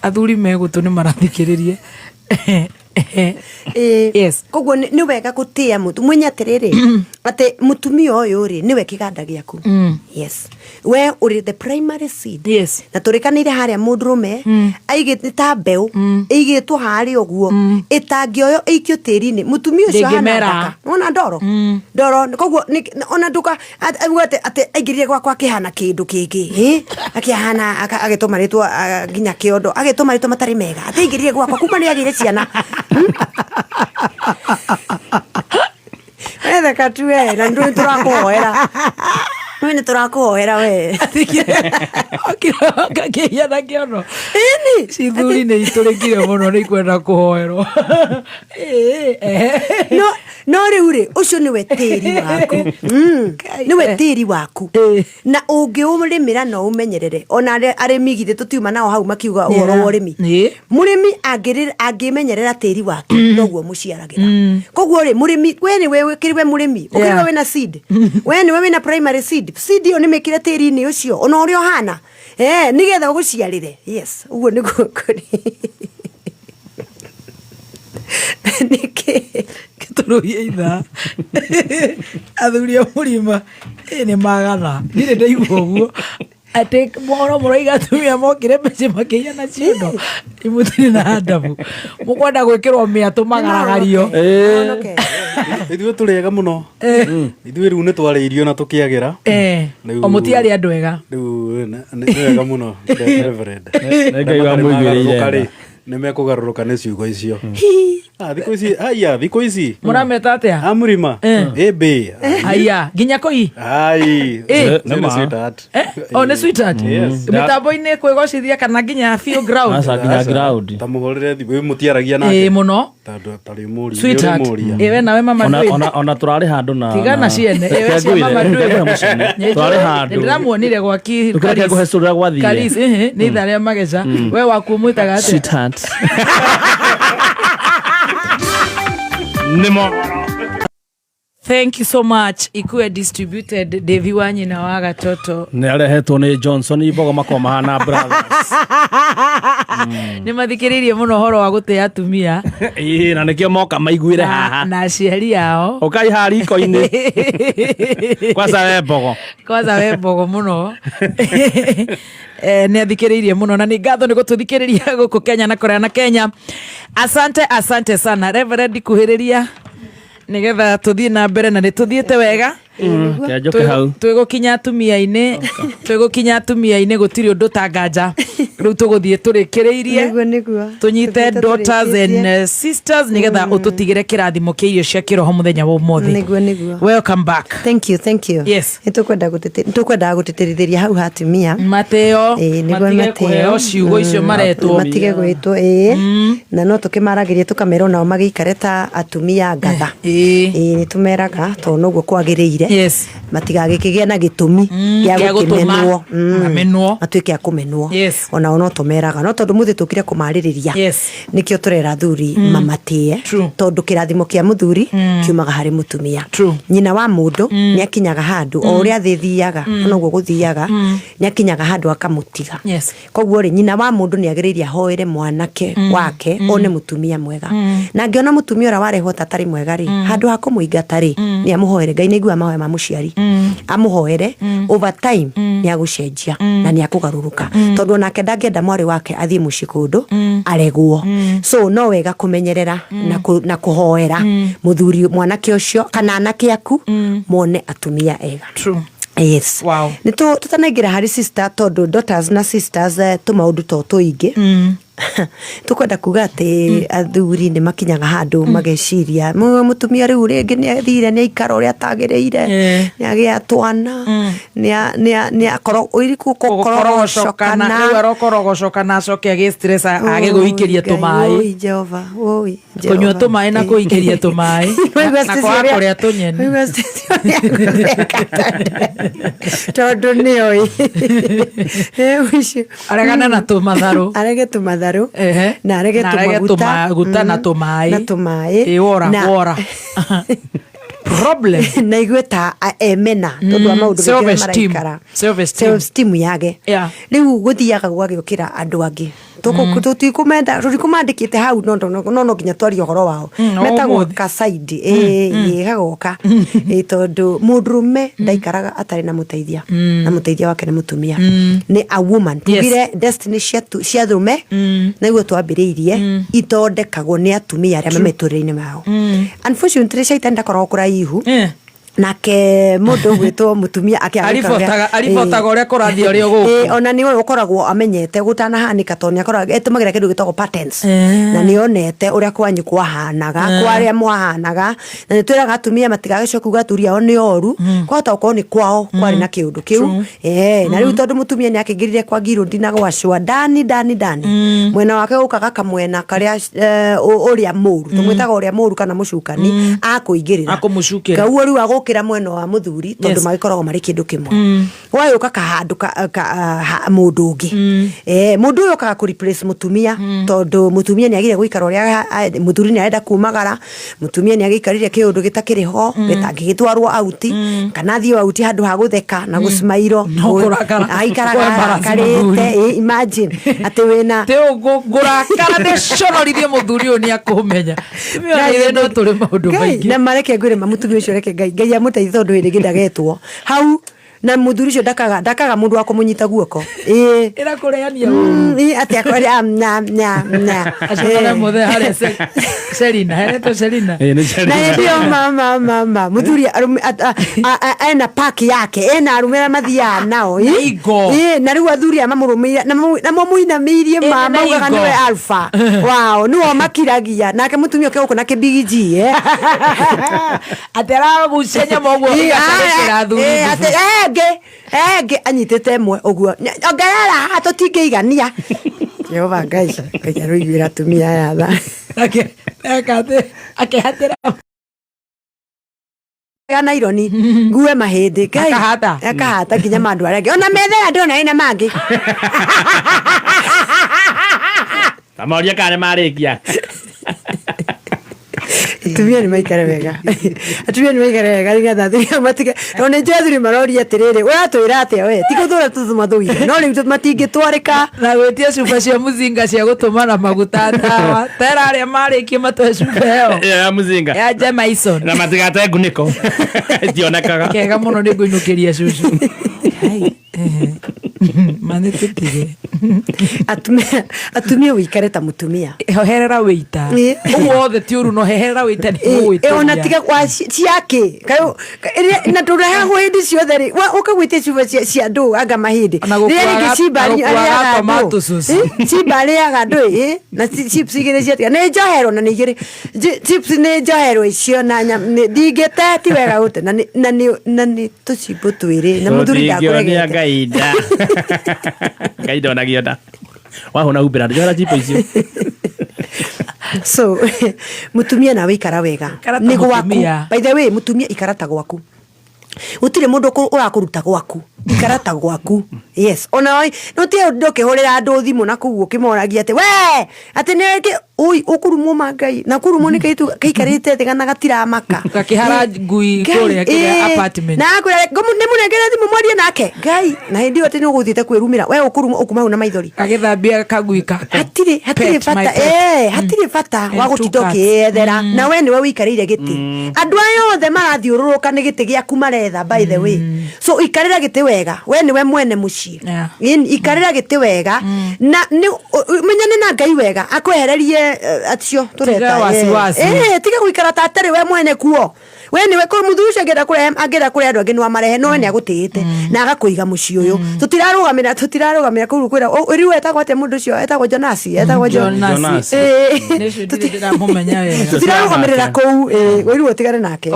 athuri megutu ni marathikiririe yes koguo ni wega gutia mutu mwenyatiriri ate mutumia uyu ri niwe kiganda giaku yes we uri the primary seed yes na turikanire haria mundurume aigite ta mbeu igitwo hari oguo itangioyo ikio tiri-ini mutumia ucio hana ona ndoro koguo ona nduka ate aigirie gwakwa kihana kindu kingi akihana agituma ritwa nginya kiondo agituma ritwa matari mega ate aigirie gwakwa kuma ni agire ciana Eda katue na ndu turakuhoera. Mimi turakuhoera we. Kakia na kiono. Ini cithuri ni iturikire muno ni kwenda kuhoerwo. No riure ucio ni wetiri waku. Ni wetiri waku. Na ungiumrimira no umenyerere. Ona arimi githe tutiuma nao hau makiuga uhoro wa urimi. Murimi angimenyerera tiri wake noguo muciaragira. Koguo ri murimi we ni wewe kiriwe murimi. Ukiriwe wina seed. We ni wewe wina primary seed. Seed yo ni mekire tiri-ini ucio. Ona urio hana. Nigetha uguciarire. Yes. Uguo ni gukuri. Niki turuye itha athuri a murima ni magana ndire ndaigua uguo ate moro muroiga atumia mokire mbeca makiia na ciondo imutiri na adabu mukwenda gwikirwo miatu magaragario ithuĩ tũrĩega mũno ithuĩ rĩu nĩ twarĩirio na tũkĩagĩra o mũtiarĩ andũ ega rĩu nĩ wega mũno reverend Ngai wa mũiguĩrĩire nĩ mekũgarũrũka nĩ ciugo icio thikũ ici aya thikũ ici mũrameta atia amurima ĩmbĩ aya nginya kũi nĩ sweetheart nĩ sweetheart mĩtambo-inĩ kwĩgocithia kana nginya field ground ta mũhũrĩre thimũ mũtiaragia nake mũno tarĩ mũri sweetheart we nawe mama ona tũrarĩ handũ na tigana ciene we cia mama tũrarĩ handũ ndĩramuonire gwaki tũkĩreke kũhecũrĩra gwathire Karis nĩ itha rĩa mageca we waku mwĩtaga atĩa sweetheart nimo Thank you so much. Ikuwe distributed Devi Wanyina wa Gatoto. Nĩ arehetwo nĩ Johnson Ibogo Makomahana Brothers. Nĩ mathikĩrĩirie mũno horo wa gũtĩa atumia. Ĩĩ na nĩkĩo moka maiguire haha. Na aciari ao. Ũkai haha riko-inĩ. Kwanza we Mbogo mũno. Nĩ athikĩrĩirie mũno na nĩ ngatho nĩ gũtũthikĩrĩria gũkũ Kenya na Korea na Kenya. Asante sana. Reverend kuhĩrĩria nigetha tuthie na mbere na nituthiete wega twigukinya atumia-inĩ gutiri undu tanganja riu tuguthie turikiriirie tunyite daughters and sisters nigetha ututigire kirathimo kia irio cia kiroho muthenya wa umuthi. Welcome back. Thank you. Yes, nitukwenda gutitiriria hau hatumia mateo ciugo icio maretwo matige gwitwo na no tukimaragiria tukamera nao magiikare ta atumia ngatha nitumeraga to noguo kwagiriire matigagikigia na gitumi gia gukimenwo matuike akumenwo ona no tumeraga no tondu muthi tukire kumaririria nikio turera thuri mamatie tondu kirathimo kia muthuri kiumaga hari mutumia nyina wa mundu ni akinyaga handu o uria thithiaga noguo guthiaga ni akinyaga handu akamutiga koguo ri nyina wa mundu ni agiriria hoere mwanake wake one mutumia mwega na ngiona mutumia ora warehwo tatari mwega ri handu ha kumuingata ri ni amuhoere Ngai nigua mahoya ma muciari amuhoere over time ni agucenjia na ni akugaruruka tondu nake ndangenda mwari wake athie muci kundu aregwo so no wega kumenyerera na kuhoera muthuri mwanake ucio kana anake aku mone atumia ega. Yes. Wow. Tutanengira hari sister tondu daughters na sisters tumaundu to tuingi tukwenda kuga ati athuri ni makinyaga handu mageciria mutumia riu ringi ni athire ni aikara uria tagiriire ni agia twana ni akoro iriku korogocokana riu arokorogocokana acoke agi stress age guikiria tumai Jehova kunywa tumai na kuikiria tumai na kwa kuria tunyeni tondu ni oi aregana na tumatharu na arege tumaguta na tumai wora problem na igweta emena tondu amaundu maraikara self-esteem yage riu guthiaga gwagikira andu angi tutikumenda tutikumandikite hau no nginya twari uhoro wao metagwo kasaidi gagoka tondu mudrume ndaikaraga atari na muteithia na muteithia wake ni mutumia ni a woman tugire destiny cia thume na igwe twambiriirie itondekagwo ni atumia aria mameturire-ini mao unfortunately shaitani ndakoragwo kuraihu nake mundu gwitwo mutumia arifotaga uria kurathia uri guku ona ni ukoragwo amenyete gutana hanika to ni akoragwo etumagira kindu gitagwo patterns na ni onete uria kwanyu kwahanaga kwaria mwahanaga na ni twiraga atumia matigagicoka gaturia o ni oru kwahota ukorwo ni kwao kwari na kiundu kiu na riu tondu mutumia ni akingirire kwa ngiro ndina gwacwa dani mwena wake ukaga kamwena karia uria muru tumwitaga uria muru kana mucukani akuingirira gauo riu kira mweno wa muthuri tondu magikoragwo mari kindu kimwe wayo kakahandu mundu ungi mundu uyo kaga ku replace mutumia tondu mutumia ni agire guikara uria muthuri ni arenda kumagara mutumia ni agikarire kiundu gitakiriho gitangigitwarwo auti kana thio auti handu ha gutheka na gusimairo aikaraga karite imagine ati wina te ngurakara de conorithie muthuri uyu ni akumenya no turi maundu maingi na mareke ngwire mutumia ucio reke Ngai amuteithie tondu hindi ngindagetwo hau na muthuri ucio ndakaga mundu wa kumunyita guoko ira kureania ati akoria na ashobora muthe hare Selina na ndio mama muthuri ena pack yake ena arumira mathia nao na riu athuri amamurumira na mumuinamirie mama ugaga niwe alpha wow no makiragia nake mutumia ke uko na kibigi atera gucenya mogwo igacerekera thuri ege anyitete mwe uguo ongerera tutingeigania Jehova Ngai ruigwira tumia yatha akehatera kana ironi ngue mahindi Ngai akahata kinya mandu arege ona methera ndona ina mangi Tamaria kare marikia atumia nĩ maikare wega atumia nĩ maikare wega nĩgetha atumia matige no nĩ njethuri maroria atĩrĩrĩ ũratwĩra atĩa we ti gũthũra tũmathũire no rĩu matingĩtwarĩka na gwĩtia cuba cia mũzinga cia gũtũmana maguta ndawa tera arĩa marĩkie matwe cuba ĩyo ya mũzinga ya Jemaison na matigate ngunĩko tionekaga kega mũno nĩ ngũinũkĩria cucu mane tũtige atumia wĩikare ta mũtumia hoherera wĩita ũguo wothe ti ũru no heherera wĩita nĩ ona tiga ciake na tũrehagwo hĩndĩ ciothe rĩ ũkagwĩtia cuba cia andũ anga mahĩndĩ cimba arĩaga andũ na chips igĩrĩ ciatiga nĩ njohero na nĩ igĩrĩ chips nĩ njohero icio na ndingĩte ti wega gũte na nĩ tũcimbo twĩrĩ na mũthuri ndakũregete ngai ndonagio nda wahona humbĩra njohera chipo icio so mutumia nawe ikara wega nĩ gwaku by the way mutumia ikara ta gwaku gũtirĩ mũndũ ũrakũruta gwaku ikara ta gwaku yes ona no tie ndũkĩhũrĩra andũ thimũ na kũu ũkĩmoragia atĩ we atĩ nĩ ũkurumwo mangai na kurumwo nĩ kaitu kaikarĩte thĩ kana gatiramaka gakĩhara ngui kũrĩa apartment na kũrĩa nĩ mũnengere thimũ mwarie nake ngai na hĩndĩ ĩyo atĩ nĩ ũgũthiĩte kwĩrumĩra we ũkurumwo ũkuma na maithori agĩthambia kagui hatirĩ bata hatirĩ bata wa gũtinda ũkĩethera na we nĩwe wĩikarĩire gĩtĩ andũ aya othe marathiũrũrũka nĩ gĩtĩ gĩaku maretha by the way so ikarĩra gĩtĩ wega we nĩwe mwene mũciĩ ikarĩra gĩtĩ wega na menyane na ngai wega akwehererie acio tureta tiga guikara ta atarĩ we mwene kuo we nĩwe kũ mũthuri ũcio angĩenda kũrĩa andũ angĩ nĩ wamarehe no nĩ agũtĩĩte na agakũiga mũciĩ ũyũ tũtirarũgamĩra kũu kwĩra rĩu etagwo atĩa mũndũ ũcio etagwo Jonas tũtirarũgamĩrĩra kũu rĩu ũtigane nake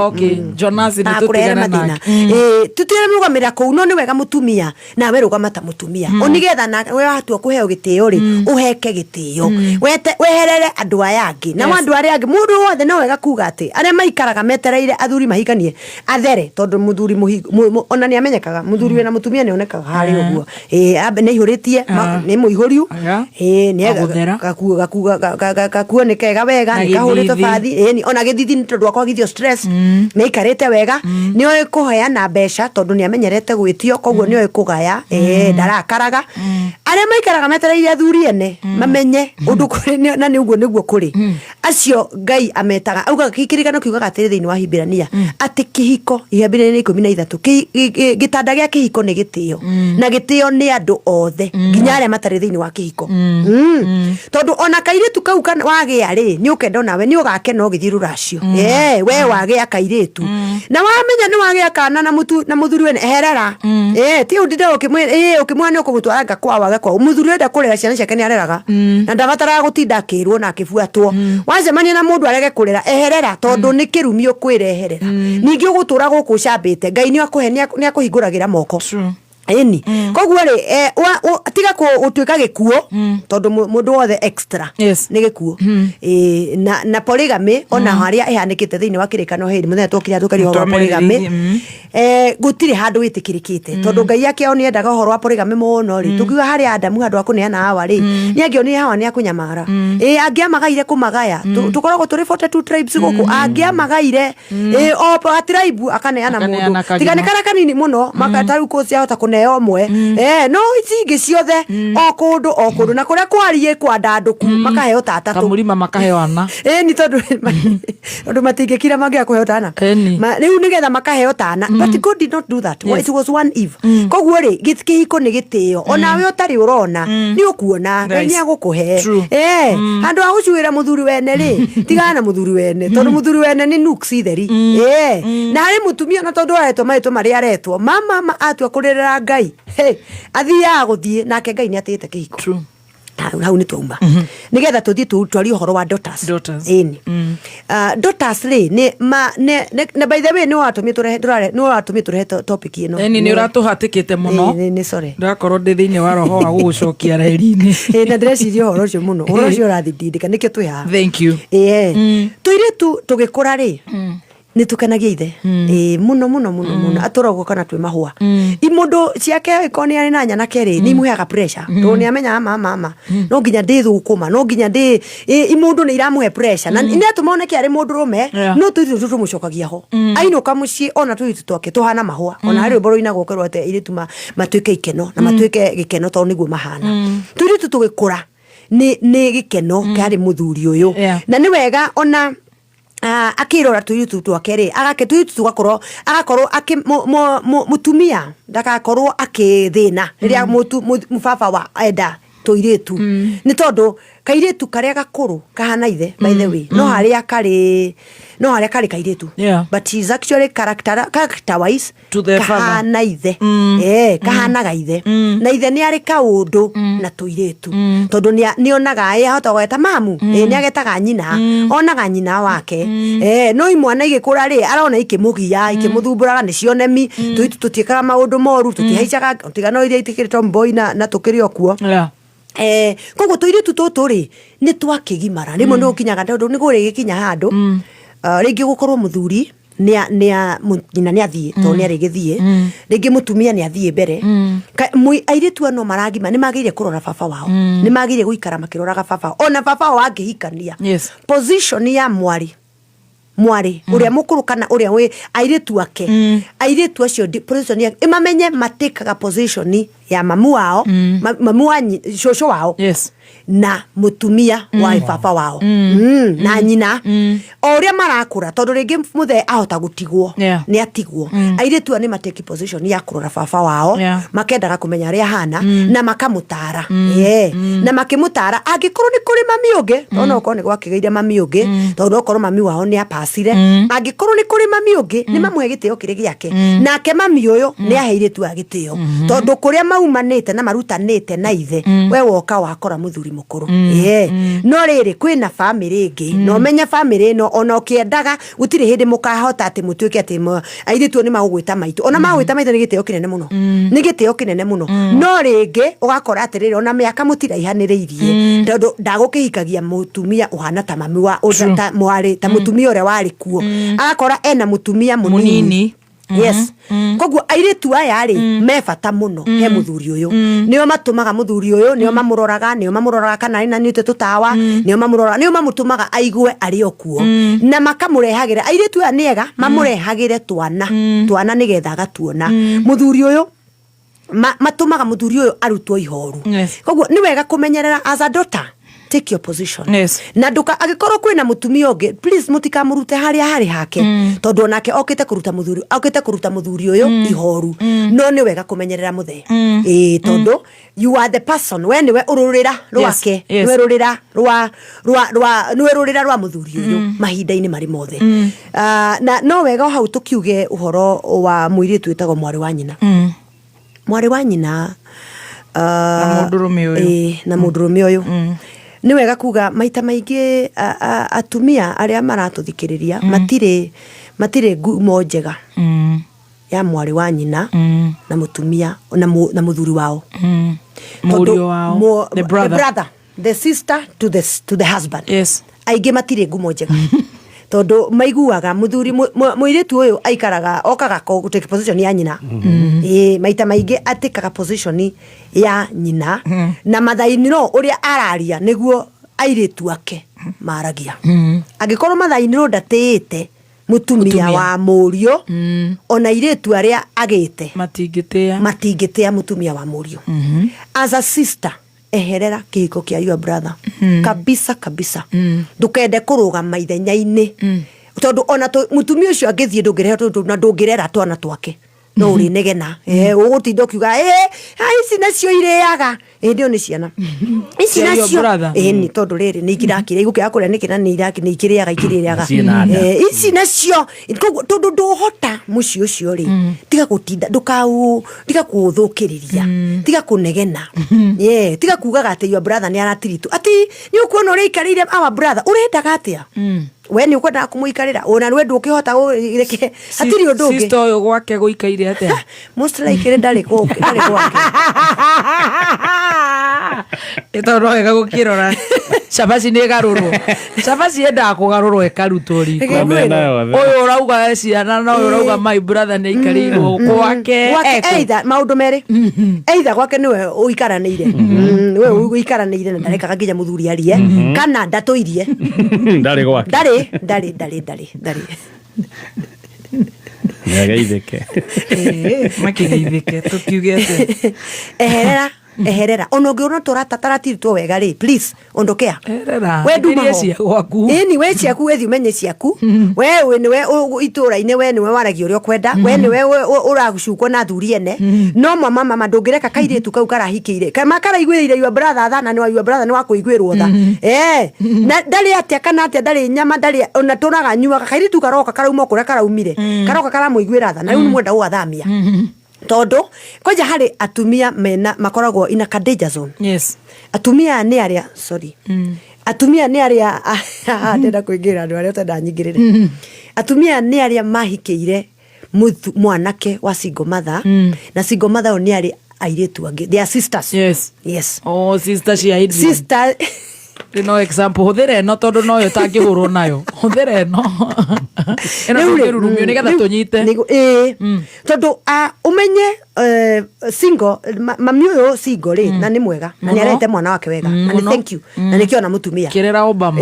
tũtirarũgamĩrĩra kũu no nĩ wega mũtumia nawe rũgama ta mũtumia nĩgetha we watua kũheo gĩtĩo rĩ ũheke gĩtĩo weherere andũ aya angĩ na andũ arĩa angĩ mũndũ wothe no wega kuga atĩ arĩa maikaraga metereire athuri mahikanie athere tondu muthuri ona nĩ amenyekaga muthuri wena mutumia nĩ onekaga harĩ ũguo nĩ ihũrĩtie nĩ mũihũriu nĩ gakuo nĩ kega wega nĩ kahũrĩtwo bathi ona gĩthithi tondũ akwa gĩthio stress nĩ ikarĩte wega nĩ oĩ kũheana mbeca tondũ nĩ amenyerete gwĩtio koguo nĩ oĩ kũgaya ndarakaraga arĩa maikaraga metereire athuri ene mamenye ũndũ kũrĩ na nĩ ũguo nĩguo kũrĩ acio ngai ametaga auga kĩrĩkanĩro kiugaga atĩrĩ thĩinĩ wa Hibirania atĩ kĩhiko Ihĩmbĩria 13 gĩtanda gĩa kĩhiko nĩ gĩtĩo na gĩtĩo nĩ andũ othe nginya arĩa matarĩ thĩinĩ wa kĩhiko tondũ ona kairĩtu kau wagĩa rĩ nĩ ũkenda nawe nĩ ũgakena ũgĩthiĩ rũracio we wagĩa kairĩtu na wamenya nĩ wagĩa kana na mũthuri wene eherera ti ũndinde ũkĩmwĩra nĩ ũkũmũtwara ngakwa wage kwa mũthuri wenda kũrera ciana ciake nĩ areraga na ndabataraga gũtinda akĩrwo na akĩbuatwo wacemania na mũndũ arege kũrera eherera tondũ nĩ kĩrumi ũkwĩreherera ningĩ ũgũtũra gũkũ cambĩte ngai nĩ akũhingũragĩra moko eni koguo rĩ tiga gũtuĩka gĩkuo tondũ mũndũ wothe extra nĩ gĩkuo na polygamy ona harĩa ĩhanĩkĩte thĩinĩ wa kĩrĩkanĩro hĩndĩ mũthenya twokire tũkaria ũhoro wa polygamy gũtirĩ handũ wĩtĩkĩrĩkĩte tondũ ngai akĩao nĩ endaga ũhoro wa polygamy mũno rĩ tũkiuga harĩa Adamu handũ ha kũneana Hawa rĩ nĩ angĩonire Hawa nĩ akũnyamara angĩamagaire kũmagaya tũkoragwo tũrĩ 42 tribes gũkũ angĩamagaire o tribe akaneana mũndũ tiga nĩ kara kanini mũno makataru kũciahota kũne omwe no ici ingĩ ciothe o kũndũ na kũrĩa kwariĩ kwa ndandũku makaheo tata kamũrima makaheo ana ni tondũ matingĩkira mangĩa kũheo tana rĩu nĩgetha makaheo tana but God did not do that it was one Eve koguo rĩ kĩhiko nĩ gĩtĩo onawe ũtarĩ ũrona nĩ ũkuona nĩ agũkũhe handũ ha gũcuĩra mũthuri wene rĩ tigana na mũthuri wene tondũ mũthuri wene nĩ nuksi theri na harĩ mũtumia na tondũ aretwo marĩtwo marĩa aretwo mama atua kũrĩrĩra ngai athiaga gũthiĩ nake ngai nĩ atĩte kĩhiko hau nĩ twauma nĩgetha tũthiĩ twarie ũhoro wa daughters daughters rĩ na by the way nĩ watumĩ tũrehe topic ĩno nĩ ũratũhatĩkĩte mũno nĩ sorry ndakorwo ndĩ thĩinĩ wa roho wa gũgũcokia raĩri-inĩ na ndĩreciria ũhoro ũcio mũno ũhoro ũcio ũrathindĩka nĩkĩo twĩ haha thank you tũirĩtu tũgĩkũra rĩ nä tå kenagia ithe muno muno muno muno atå ragwo kana twä mahåa må ndå ciake ä nä arä na nyanake rä nä imå heaga tondå nä amenyaga mama no nginya ndä thå kå ma no nginya ndä må ndå nä iramå he na nä atå moneke arä må ndå rå me no tå itå tå må cokagia ho ainå ka må ciä ona tå itå twake tå hana mahåa ona harä rwä mbo rå inagwo kerwo atä irä tu matuä ke ikeno na matuä ke gä keno tondå nä guo mahana tå irä tu tå gä kå ra nä gä keno kä harä må thuri å yå na nä wega ona akirora tuitu twake ri agake tuitu tugakorwo agakorwo mutumia ndagakorwo akithina riria mubaba wa enda tuiritu ni tondu kairitu karia gakuru kahana ithe by the way no haria kari kairitu but he is actually character wise to the kahana ithe kahanaga ithe na ithe ni ari kaundu na tuiritu tondu ni onaga ahota gweta mamu ni agetaga nyina onaga nyina wake no imwana igikura ri arona ikimugia ikimuthumburaga ni cionemi tuitu tutiekaga maundu moru tutihaicaga tigano iria itikiri tomboy na tukiri okuo koguo tuiritu tutu ri ni twakigimara rimwe no kinyaga tondu ni guri gikinya handu ringi gukorwo muthuri nyina ni athie to ni ari githie ringi mutumia ni athie mbere airitu no maragima ni magire kurora baba wao ni magire guikara makiroraga baba ona baba wao angihikania position ya mwari uria mukuru kana uria we airitu ake airitu acio position ya imamenye matekaga position ya mamu wao mamu wa shosho wao na mutumia wa baba wao na nyina oria marakura tondu ringi muthe ahota gutigwo ni atigwo airitu ni mateki position ya kurora baba wao makendaga kumenya ria hana na makamutara na makimutara angikorwo ni kuri mami ungi ona uko ni gwakigeire mami ungi tondu ukorwo mami wao ni apacire angikorwo ni kuri mami ungi ni mamuhe gitio kiri giake nake mami uyu ni aheiritu agitio tondu kuria maumanite na marutanite na ithe we woka wakora muthuri mukuru no riri kwina family ingi no menya family no ona ukiendaga gutire hindi mukahota ati mutuike ati airitu ni magugwita maitu ona magugwita maitu ni gitio kinene muno ni gitio kinene muno no ringi ugakora ati riri ona miaka mutiraihaniriirie tondu ndagukihikagia mutumia uhana ta mami wa ta mwari ta mutumia ore wari kuo agakora ena mutumia munini koguo airitu aya ri me bata muno he muthuri uyu nio matumaga muthuri uyu nio mamuroraga kana ina ni tutawa nio mamutumaga aigue ari okuo na makamurehagira airitu aya niega mamurehagire twana nigetha gatuona muthuri uyu matumaga muthuri uyu arutwo ihoru koguo ni wega kumenyerera as a daughter take your position na nduka agikorwo kwina mutumia ungi please mutikamurute haria hari hake tondu onake okite kuruta muthuri uyu ihoru no ni wega kumenyerera muthe tondu you are the person we niwe ururira rwake niwe rurira rwa muthuri uyu mahinda-ini mari mothe na no wega hau tukiuge uhoro wa muiritu witagwo mwari wa nyina na mundurume uyu ni wega kuga maita maingi atumia aria maratuthikiriria matire ngumo njega ya mwari wa nyina na mutumia na muthuri wao murio wao the brother the sister to the husband aingi matire ngumo njega tondu maiguaga muthuri muiritu uyu aikaraga okaga ko take position ya nyina maita maingi atikaga position ya nyina na mathaini no uria araria niguo airitu ake maragia angikorwo mathaini no ndatite mutumia wa murio ona iritu aria agite matingitia mutumia wa murio as a sister eherera kihiko kia your brother kabisa ndukende kurugama ithenya-ini tondu ona mutumia ucio angithie ndungirera twana twake no uri negena ugutinda ukiuga ici nacio ireaga ndio ni ciana ici nacio ni tondu riri ni ikirakire igukira kuria ni kina ni ikiriaga ici nacio tondu nduhota muci ucio ri tiga gutinda tiga kuthukiriria tiga kunegena tiga kugaga ati your brother ni aratiritu ati ni ukuona uri ikarire our brother urendaga atia we ni ukwenda kumuikarira ona we ndukihota reke hatiri undu ungi sister uyu gwake guikaire atia most like ndari gwake ito no wega gukirora Shabashi nĩ garũrwo. Shabashi endaga kũgarũrwo ĩkarutwo riko. Ũyũ ũrauga ciana na ũyũ ũrauga my brother nĩ aikarĩirwo gwake. Either maũndũ merĩ. Either gwake nĩwe ũikaranĩire. Nĩwe ũikaranĩire na ndarekaga nginya mũthuri arie. Kana ndatũirie. Ndarĩ gwake. Ndarĩ. Nĩageithĩke. Makĩgeithĩke tũkiugĩte. Eherera ona ũngĩona tũratataratĩtwo wega rĩ, please ondokea. We nduma ciaku. We ciaku wethi umenye ciaku. We nĩwe itũra-inĩ, we nĩwe waragia ũrĩa ũkwenda, we nĩwe ũragucukwo na athuri ene. No mama ndũngĩreka kairĩtu kau karahikĩire kana karaiguĩrĩire your brother tha, na nĩ wa your brother nĩ wa kũiguĩrwo tha. Na ndarĩ atĩa kana atĩa, ndarĩ nyama, ndarĩ ona tũraga nyuaga kairĩtu karoka karauma kũrĩa karaumire, karoka karamũiguĩra tha, na rĩu nĩ mwenda gũgathamia. Tondu kwanja hari atumia mena makoragwo in a danger zone. Yes. Atumia nĩ arĩa atumia nĩ arĩa ndenda kuingira andu arĩa tenda nyingirire. Atumia nĩ arĩa mahikĩire mwanake wa single mother, na single mother nĩ arĩa airĩtu angĩ, they are sisters. Yes. Oh, sisters cia Idris. Sister no example hũthĩra ĩno tondũ no yo tangĩhũrwo nayo. Hũthĩra ĩno. Ĩno tũkĩrurumio nĩgetha tũnyite. Tondũ ũmenye single mami ũyũ single rĩ, na nĩ mwega na nĩ arete mwana wake wega, na nĩ thank you, na nĩkĩo na mũtumia kĩrera Obama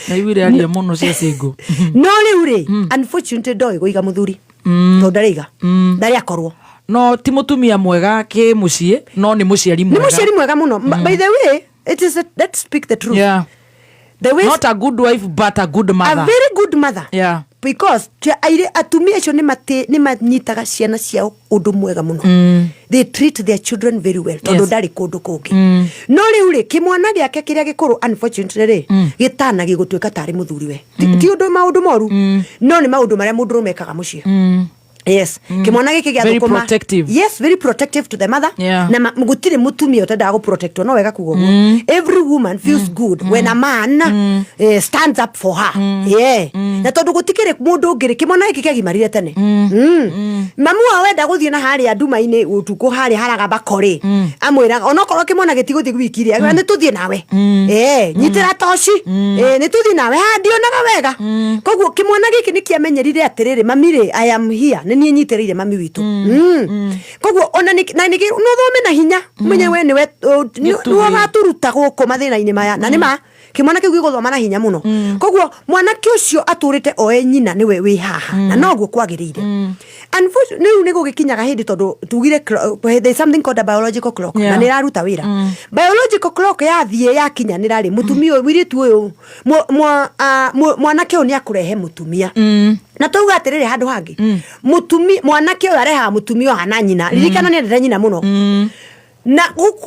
na iwire aria mũno cia single. No rĩu rĩ, unfortunately ndoĩ kũiga mũthuri tondũ ndarĩ akorwo no ti mũtumia mwega kĩ mũciĩ, no nĩ mũciari mwega. Nĩ mũciari mwega mũno. By the way, it is let's speak the truth. Yeah. Not a good wife but a good mother. A very good mother. Yeah. Because atumia acio nĩ manyitaga ciana ciao ũndũ mwega mũno. They treat their children very well. Tondũ ndarĩ kũndũ kũngĩ. No rĩu rĩ, kĩmwana gĩake kĩrĩa gĩkũrũ unfortunately gĩtana gĩgũtuĩka tarĩ mũthuri we. Ti ũndũ maũndũ moru. No nĩ maũndũ marĩa mũndũ ũmekaga mũciĩ. Yes. Kimwana giki gya thukuma. Yes, very protective to the mother. Na gutire mutumia utendaga go protect no wega kugo. Every woman feels good when a man stands up for her. Yeah. Na tondu gutikire mundu ngiri kimwana giki kiagimarire tene. Mamu awenda guthie na hari anduma-ini utuko hari haraga bakore. Amwira onokorwo kimwana gitiguthi gwikire ni tuthie nawe. Nyitira toshi. Ni tuthie nawe handionaga wega. Koguo kimwana giki ni kiamenyerire atiriri mamire I am here. Ni nyitereire mami witu. Koguo ona na niki no thome na hinya menye we niwe no gaturuta guko mathina-ini maya na nima kimwana kiu giguthoma na hinya muno. Koguo mwanake ucio aturite oe nyina niwe wi haha na noguo kwagirire. Unfortunately ni gugikinyaga hindi tondu tugire there is something called a biological clock na ni raruta wira. Biological clock yathie yakinyanira ri mutumia uyu wiritu uyu mwanake uyu ni akurehe mutumia. Na tuga atiriri handu hangi mutumia mwanake uyu areha mutumia hana nyina ririkana ni ndere nyina muno. Na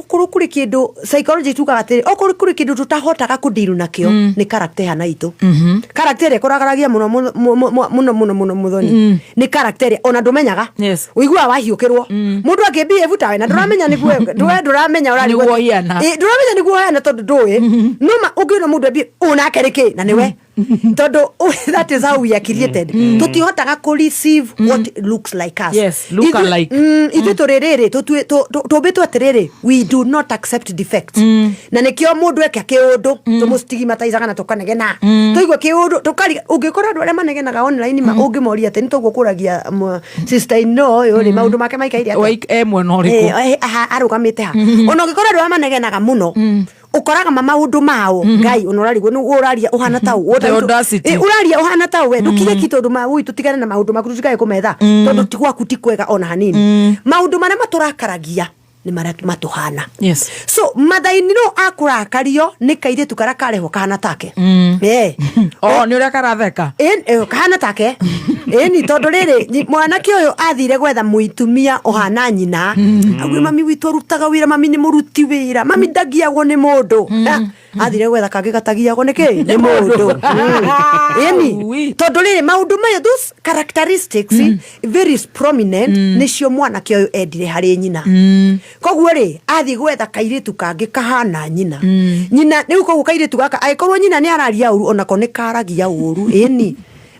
kuri kindu psychology tukaga atiri kuri kindu tutahotaga kudiru nakio ni character hana itu. Character ikoragaragia muno muthoni ni character ona ndumenyaga uigua wahiukirwo mundu akibie tawe na nduramenya niguo nduramenya urari nduramenya niguo hana tondu ndui numa ungiona mundu abi unake riki na niwe tondu that is how we are created. Tutihotaga ku receive what looks like us. Yes, look alike. Ithu tuririri tubitwo atiriri we do not accept defects. Na nikio mundu eke kiundu tumustigmatize na tukanegena tuigwe kiundu tukari ungikora andu aria manegenaga online ma ungimoria ati nitugukuragia sister ino yori maundu make maikaire ati mwena uriku arugamite ha ona ungikora andu manegenaga muno ukoraga maundu mao ngai unorarigwo ni uraria uhana tau uraria uhana tau we ndukire kitondu ma witu tigane na maundu maku tukae kumetha tondu tigwaku ti kwega ona hanini maundu maria maturakaragia ni maria matuhana. Yes. So mathaini no akurakario ni kairitu kara kareho kahana take. Ni uria karatheka kahana take ni tondu riri mwanake uyu athire gwetha muitumia ohana nyina agwe mami witu arutaga wira mami ni muruti wira mami ndagiagwo ni mundu athire gwetha kangi gatagiagwo niki ni mundu tondu riri maundu maya those characteristics very prominent nicio mwanake uyu endire hari nyina. Koguo ri athi gwetha kairitu kangi kahana nyina nyina riu koguo kairitu gaka aikorwo nyina ni araria uru ona ko ni karagia uru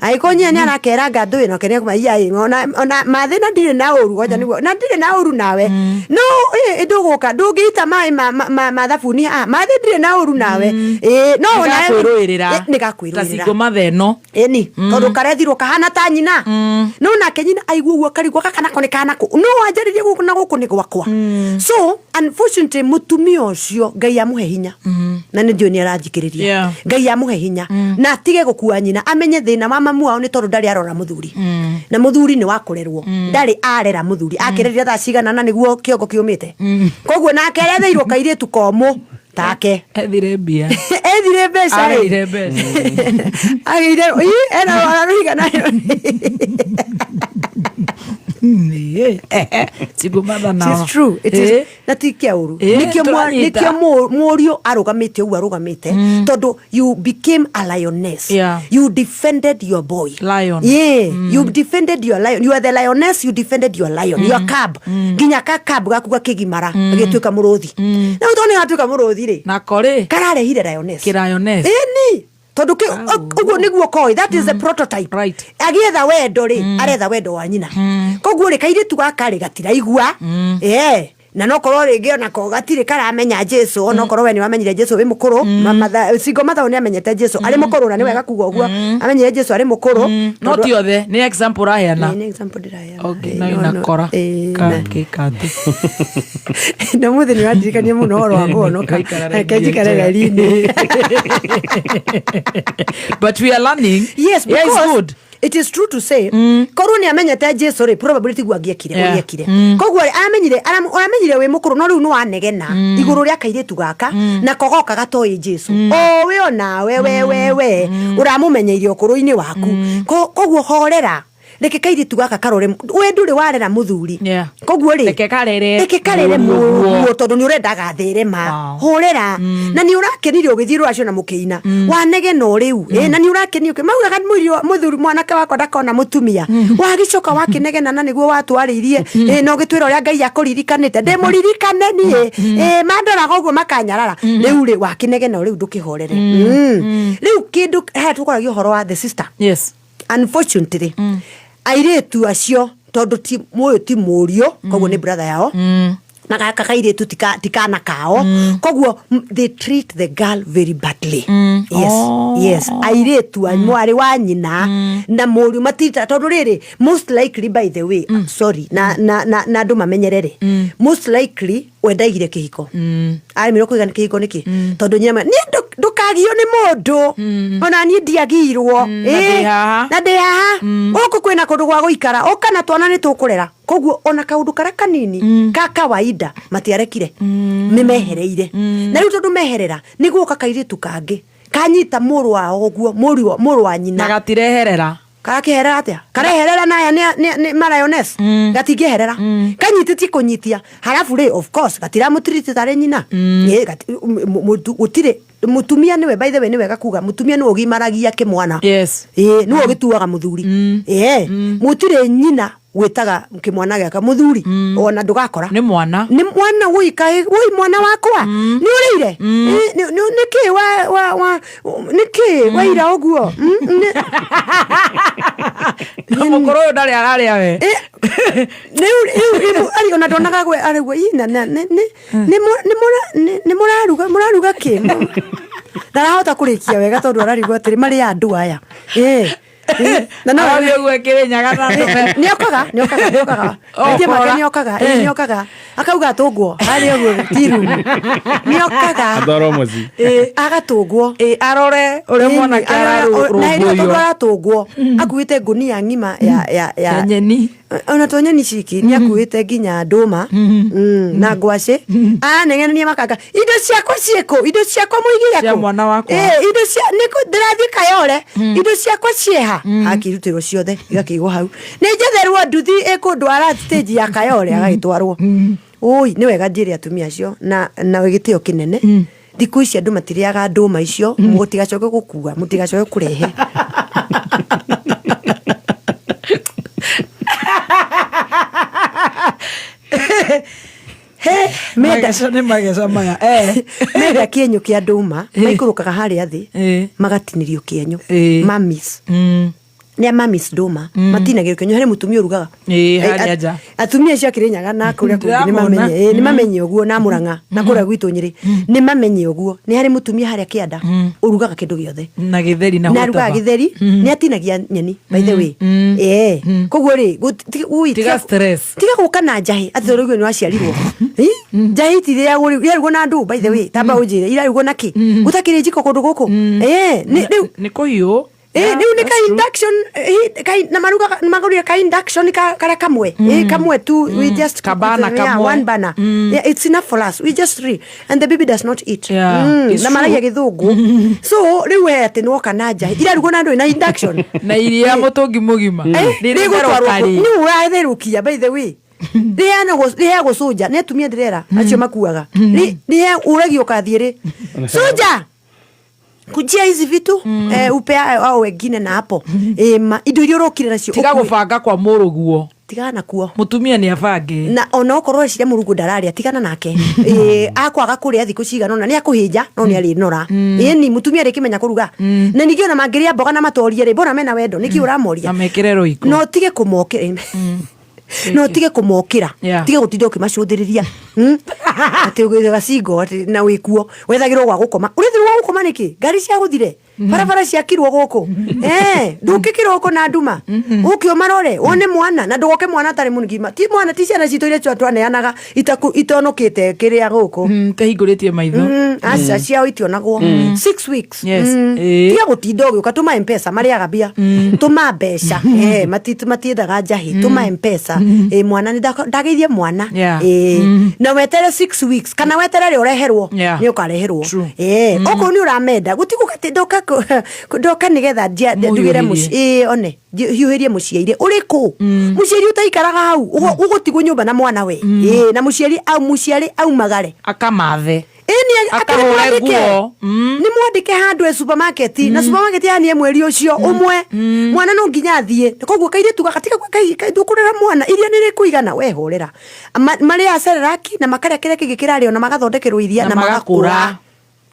aikonye ni arakera ngandu ino kene kuma iya ona mathe na ndire na uru goja niguo na ndire na uru nawe no nduguka ndungita mai mathabuni mathe ndire na uru nawe no na kwirwirira nigakwirwirira matheno ni tondu karethirwo kahana ta nyina no na kenyina aigua guo karigwa kana kone kana ko no ajaririe guku na guku ni gwakwa so unfortunately mutumia ucio Ngai amuhe hinya na ndio ni aranjikiriria Ngai amuhe hinya na atige gukua nyina amenye thina wa mamu wao ni tondu ndari arora muthuri na muthuri ni wakurerwo ndari arera muthuri akiriria tha cigana na niguo kiongo kiumite koguo na akeretheirwo kairitu komo take ethire mbia ethire mbeca agire ena wararuga nayo Sigumada now. It's true. It is. Natikia uru. Nikio morio arugamite u arugamite. Todo you became a lioness. Yeah. You defended your boy. Lion. Yeah. You defended your lion. You are the lioness. You defended your lion. Your cub. Ginya ka cub gaku gakigimara. Agituika muruthi. Na utone gatuika muruthi ri. Na kore. Kararehire lioness. Ki lioness. Ni. Tondu ke uguo niguo koi that is the prototype right agietha wendo ri aretha wendo wa nyina koguo ri kairitu gaka ri gatiraigua na no korwo ringi ona ko gatire karamenya Jesu ona korwo we ni wamenyire Jesu wi mukuru singo mathaoni amenyete Jesu ari mukuru na ni wega kuga uguo amenyire Jesu ari mukuru no ti othe ni example raheana ni example diraya okay na inakora kakati na muthe ni wadirikania muno horo wa ngono kajikarega lini but we are learning yes because it's good. It is true to say koruni amenyete Jesu ri probability gwagiekire koguo amenyire we mukuru no riu no anegena iguru ria kairitu gaka na kogoka gatoi Jesu we ona we uramumenyeire okuru-ini waku koguo horera reke kairitu gaka karore we nduri warera muthuri koguo ri reke karere mu tondu ni urenda gathirema horera na ni urakenirio githiro acio na mukiina wanege no riu na ni urakenirio maugaga muthuri mwanake wakwa ndakona mutumia wagicoka wakinegena na niguo watwaririe no gitwira uria Ngai akuririkanite ndemuririkane ni mandora goguo makanyarara riu ri wakinegena riu ndukihorere riu kindu tukoragio horo wa the sister yes unfortunately airetu acio tondu ti murio koguo ni brother yao na gaka kairetu tikana kao koguo they treat the girl very badly yes airetu mwari wa nyina na murio matita tondu riri most likely by the way sorry na ndu mamenyerere most likely wendaigire kihiko ari miro kuigana kihiko niki tondu nyama ni ndukagio ni mundu ona ni ndiagirwo na ndi haha uku kwina kundu gwa guikara ukana twana ni tukurera koguo ona kaundu kara kanini ka kawaida matiarekire ni mehereire na riu tondu meherera niguo kakairitu kangi kanyita muru wa oguo muru wa nyina na gatireherera kakiherera atia kareherera naya ni marioness gatingieherera kanyititi kunyitia halafu ri of course gatiramutiriti tare nyina gutire mutumia niwe by the way niwe gakuga mutumia ni ugimaragia kimwana yes ni ugituaga muthuri mutire nyina gwitaga kimwana giaka muthuri ona ndugakora ni mwana wika woi mwana wakwa ni urire niki wa niki waira oguo mukoro yo ndari araria we ari ona ndonaga gwe arigwo ina ni muraruga ki ndarahota kurikia wega tondu ararigwo atiri mari andu aya na no ari gwekire nyaga na niokaga niokaga akauga atungwo ari ogwo tiru niokaga adoro muzi agatungwo arore uri mwana kara na ino tondu aratungwo akuite ngunia ngima ya nyeni ona tonyeni ciki ni akuite nginya nduma na ngwaci anegenia makanga indo ciakwa cieko indo ciakwa muigira cia mwana wakwa indo cia niko ndirathi kayore indo ciakwa cieha akirutiro ciothe igakigwo hau ni njetherwo nduthi ikundwara stage ya kayore agagitwarwo oi ni wega njiri atumia acio na wigitio kinene thiku ici andu matiriaga nduma icio mutigacoke gukua mutigacoke kurehe magesha maya mega kienyo kia nduma maikurukaga haria thi magatinirio kienyo mamis nä mami Doma matinagä kä harä må tumia å rugaga harĩa nja. atumia cio kä rä nyaga na kå rä a kå ngä nä mamenye å guo na må ranga na kå rä a gwitå Nyä rä nä mamenye å guo nä harä må tumia harä a kä anda å rugaga kä ndå gä othe na gĩtheri na na rugaga gä theri nä atinagia nyeni by the way koguo rä tiga gå ka na njahä atä rå nä waciarirwo njahä ti irarugwo na andå by the way tamba å njä re irarugwo na kä gå takä rä njiko kå ndå gå kå nä kå hiå riu ni ka induction na maruga magurira ka induction kara kamwe kamwe tu we just kabana kamwe one bana it's enough for us we just three and the baby does not eat na maragia githungu so riu ati no kana nja irarugo na ndu na induction na iria mutungi mugima riu gutwarwo ni uratherukia by the way rihe gå soja nä tumia ndärera acio makuaga rihe uragio kathiä soja kujia hizi vitu upea au wengine na hapo indo iria urokire nacio tiga gubanga kwa muruguo tigana kuo mutumia ni abange na ona okorwo ciria murugu ndararia tigana nake akwaga kuria thiku cigana ona ni akuhinja no ni ari nora ni mutumia ri kimenya kuruga na ningĩ ona mangiria mboga na matorie ri bona mena wendo niki uramoria na mekere roiko no tige kumokira no tige kumokira tige gutinda ukimacuthiriria ati ugiga cingo na wikuo wethagirwo gwa gukoma urithirwo gwa gukoma niki ngari cia guthire barabara ciakirwo guku ndukikirwo na nduma ukio marore wone mwana na ndugoke mwana tari munigima ti mwana ti ciana citu iria twaneanaga itonokite kiria guku tahinguritie maitho aca ciao itionagwo 6 weeks tiga gutinda ugiuka tuma M-Pesa mariaga mbia tuma mbeca matiendaga njahi tuma M-Pesa mwana ni ndageithie mwana na wetere 6 weeks kana wetere ri ureherwo ni ukareherwo oko ni uramenda gutiguka ndoka nigetha ndugire muci one hiuhirie muciari uriku muciari utaikaraga hau ugutigwo nyumba na mwana we na muciari au magare akamathe ni akahore nguo ni mwandike handu supermarket na supermarket yani mweri ucio umwe mwana no nginya thie koguo kaire tuga katika ndukurera mwana iria nire kuigana we horera mari acereraki na makaria kire kigikirari ona magathondekerwo iria na magakura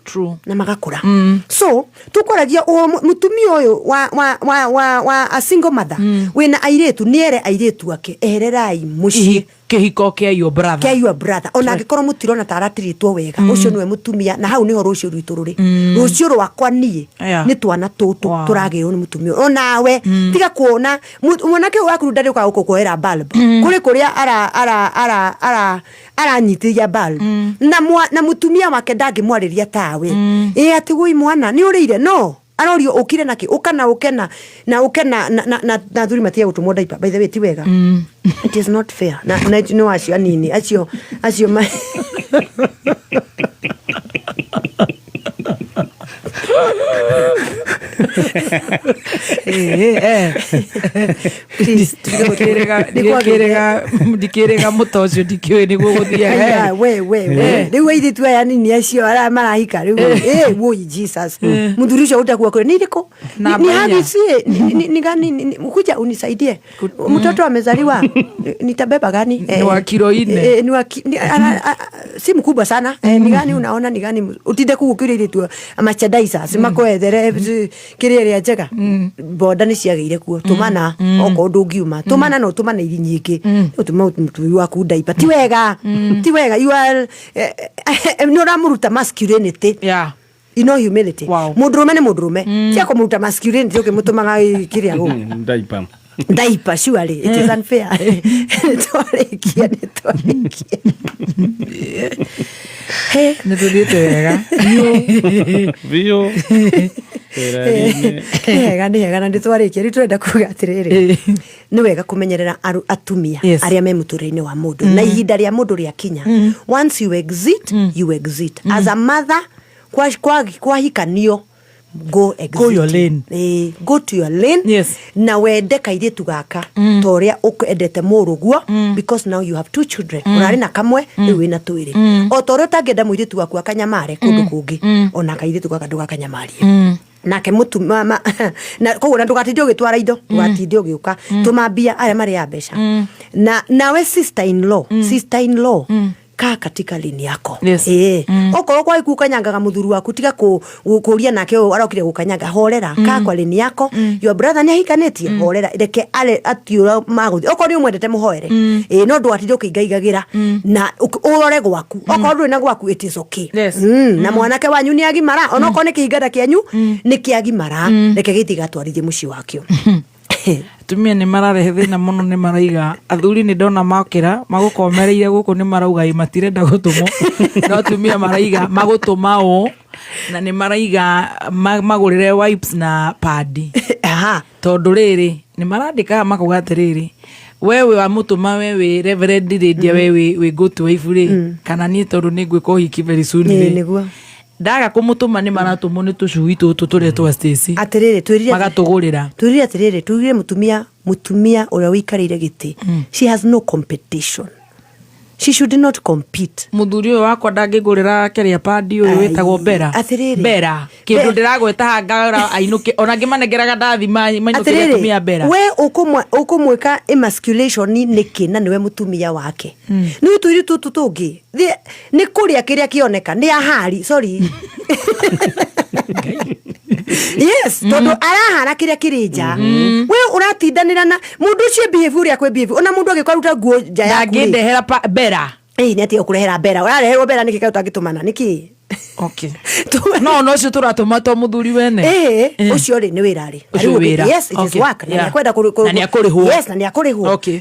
true na magakura so tukoragia mutumia uyu wa a single mother wina airetu niere airetu ake ehererai muci kihiko kia your brother ona angikorwo mutirona taratiritwo wega ucio niwe mutumia na hau niho rucio rwitu ruri rucio rwakwa nie ni twana tutu turagirwo ni mutumia onawe tiga kuona mwanake waku ndari uka gukukoera bulb kuri kuria aranyitiria bulb na mutumia wake ndangimwariria tawe ati gui mwana ni urire no arorio ukire naki ukana na thuri matia gutumwo diaper by the way ti wega it is not fair na you know acio anini acio ndikirega mutocio ndikiwe niguo guthiaga riu aithitu aya nini acio ara marahika riu woi Jesus muthuri ucio utakuwa kule niriko ni hadisi ni gani kuja unisaidie mtoto amezaliwa nitabeba gani ni wa kilo 4 si mkubwa sana ni gani unaona ni gani utinde kugukire tu amachadaisa simakoethere kiria njega boda ni ciageire kuo tumana oko ndungiuma tumana no tumana iri nyingi utuma mtu waku daipa ti wega you are no ramuruta masculinity ino humility mudrume ni mudrume cia kumuruta masculinity ukimutumaga kiria go daipa surely it is unfair twarikia nituthiite wega bio hega na nditwarikia ri turenda kuga atiriri ni wega kumenyerera atumia aria me muturire-ini wa mundu na ihinda ria mundu ria kinya once you exit as a mother kwa hikanio go your lane go to your lane na wende kairitu gaka toria ukendete muruguo because now you have 2 children urari na kamwe riu wina twiri o toria tangenda muiritu waku akanyamare kundu kungi ona kairitu gaka ndugakanyamarie nake mutu mama na koguo ndugatinde ugitwara indo ndugatinde ugiuka tumambia aria mari ya mbeca na nawe sister in law kaa katika lini yako. Yes. Okorwo kwa ikukanyangaga muthuru waku tiga kuria nake arokire gukanyanga horera kaa kwa lini yako. Your brother ni ahikanetie horera reke ale atiura maguthi okorwo ni mwendete muhoere no ndwatire ukingaigagira na urore gwaku okorwo nduri na gwaku it is okay. Yes. Na mwanake wanyu ni agimara onokorwo ni kihingada kianyu ni kiagimara reke gitigatwarithie muci wakio. Tumia ni mararehe thina muno ni maraiga athuri ni ndona makira magukomereire guku ni marauga matirenda gutumo no tumia maraiga magutuma o na ni maraiga magurire wipes na padi tondu riri ni marandika makuga atiriri wewe wa mutuma wewe Reverend Lydia wewe go to ifure kana ni tondu ni ngwika uhiki very soon niguo ndaga kumutuma ni maratumo ni tucui tutu turi twa Stacy atiriri twirire magatugurira atiriri tugire mutumia uria wikarire giti she has no competition. She should not compete. Muthuri uyu wakwa ndangigurira keria padi uyu witagwo Bera kindu ndiragweta hangara ainuke ona ngimanengeraga ndathi mainukire tumia Bera we ukumwika emasculation niki na niwe mutumia wake ni utwiri tutu tungi ni kuria kiria kioneka ni ahari sorry yes tondu arahana kiria kirija we uratindanira na mundu cie behavior ya kwe behavior ona mundu agikwaruta nguo nja ya ngindehera Bera ni ati ukurehera Bera urareherwo Bera niki kautangitumana niki okay no cio turatuma to muthuri wene ucio ri ni wirari yes it is work na kwenda na ni akurihwo yes na ni akurihwo okay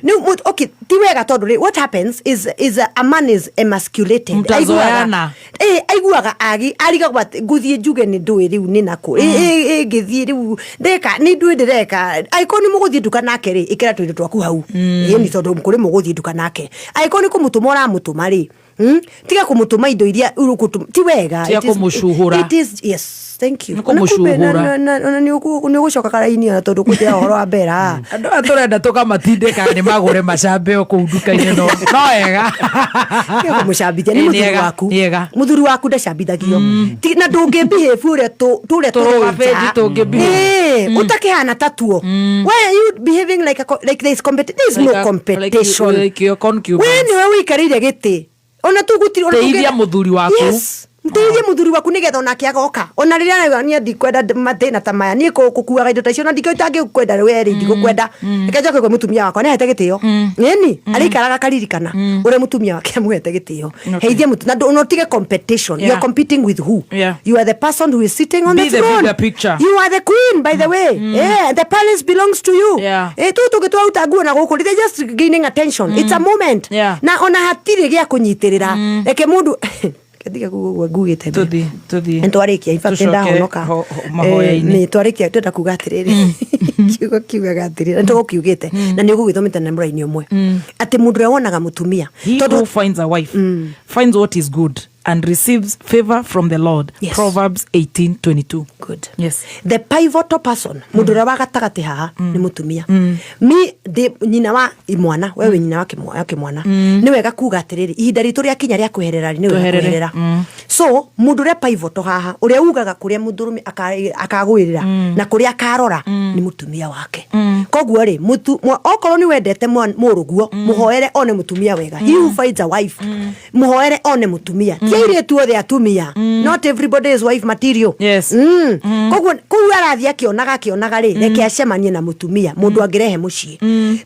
ti wega tondu what happens is a man is emasculated aiguaga ariga nguthie njuge ni ndui riu ni nako ngithie riu ndeka ni ndui ndireka aiko ni muguthie nduka nake ri ikira twindu twaku hau ni tondu mukuri muguthie nduka nake aiko ni kumutuma uramutuma ri tiga kumutuma indo iria urukutum ti wega it is yes thank you kumucuhura na ni ugucoka karaini na tondu kutia horo wa Bera andu aturenda tukamatindika ni magure macambe o ku nduka-ini no wega kumucambithia ni muthuri waku ndacambithagio na ndungi behave uria turia utakihana tatuo why are you behaving like there is no competition when you wikarire giti ona tugutiri ona teithia muthuri waku mteithie muthuri waku nigetha onake agoka ona riria ni ndikwenda mathina ta maya ni kukuaga indo ta icio na ndikaitange kwenda we ri ndigukwenda ikeja kwe mutumia wakwa ni hete gitio nini arikaraga karirikana ure mutumia wake amuhete gitio heithie mutu na no tige competition you are competing with who you are the person who is sitting on the throne you are the queen by the way the palace belongs to you tu gitwa utanguo na guku they just gaining attention it's a moment na ona hatiri gia kunyitirira eke mundu ndiga gugite tuthi ntwarikia ifakenda honoka ni twarikia twenda kuga atiriri kiuga gatiriri ntugukiugite na ni ugugithomete na muraini umwe ati mundu rawonaga mutumia who finds a wife finds what is good and receives favor from the Lord. Proverbs 18:22. Good. Yes. The pivotal person mundu rawa gatagati haha ni mutumia de nyina wa imwana wewe nyina wake mwana ni wega kuga atiriri ihinda ritu ria kinya ria kweherera ni wega kweherera so mundu re pivotal haha uria ugaga kuria muthurumi akagwirira na kuria akarora ni mutumia wake koguo ri okorwo ni wendete muruguo muhoere one mutumia wega he who finds a wife muhoere one mutumia ire tu othe atumia not everybody is wife material koguo arathia kionaga ri reke acemanie na mutumia mundu angirehe mucii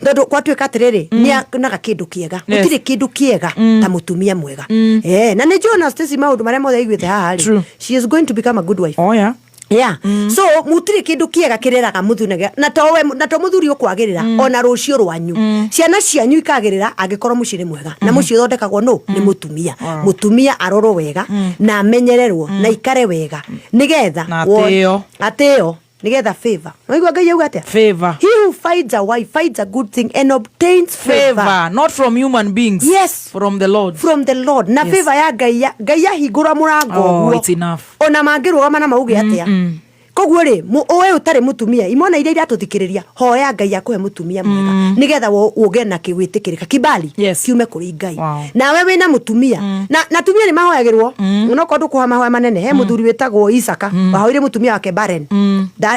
tondu kwatuika atiriri ni naga kindu kiega gutire kindu kiega ta mutumia mwega na ni Jonas Stacy maundu maria mothe aiguite haha ri she is going to become a good wife so mutire kindu kiega kireraga muthunega na to muthuri ukwagirira ona rucio rwanyu ciana cianyu ikagirira angikorwo muciri mwega na mucio thondekagwo ni mutumia aroro wega na amenyererwo na ikare wega nigetha ateo nigetha favor noigwa ngai yauga atia favor he who finds a wife finds a good thing and obtains favor not from human beings from the Lord na favor ya ngai hingura murango it's enough ona mangirugama na mauge atia koguo ri owe utari mutumia imona iria iratuthikiriria hoya ngai akuhe mutumia mwega nigetha uge na kiwitikirika kibali kiume kuri ngai na wewe na mutumia na tumia ni mahoyagirwo no kondu kuhama hoya manene he muthuri wetagwo Isaka wahoire mutumia wake Baren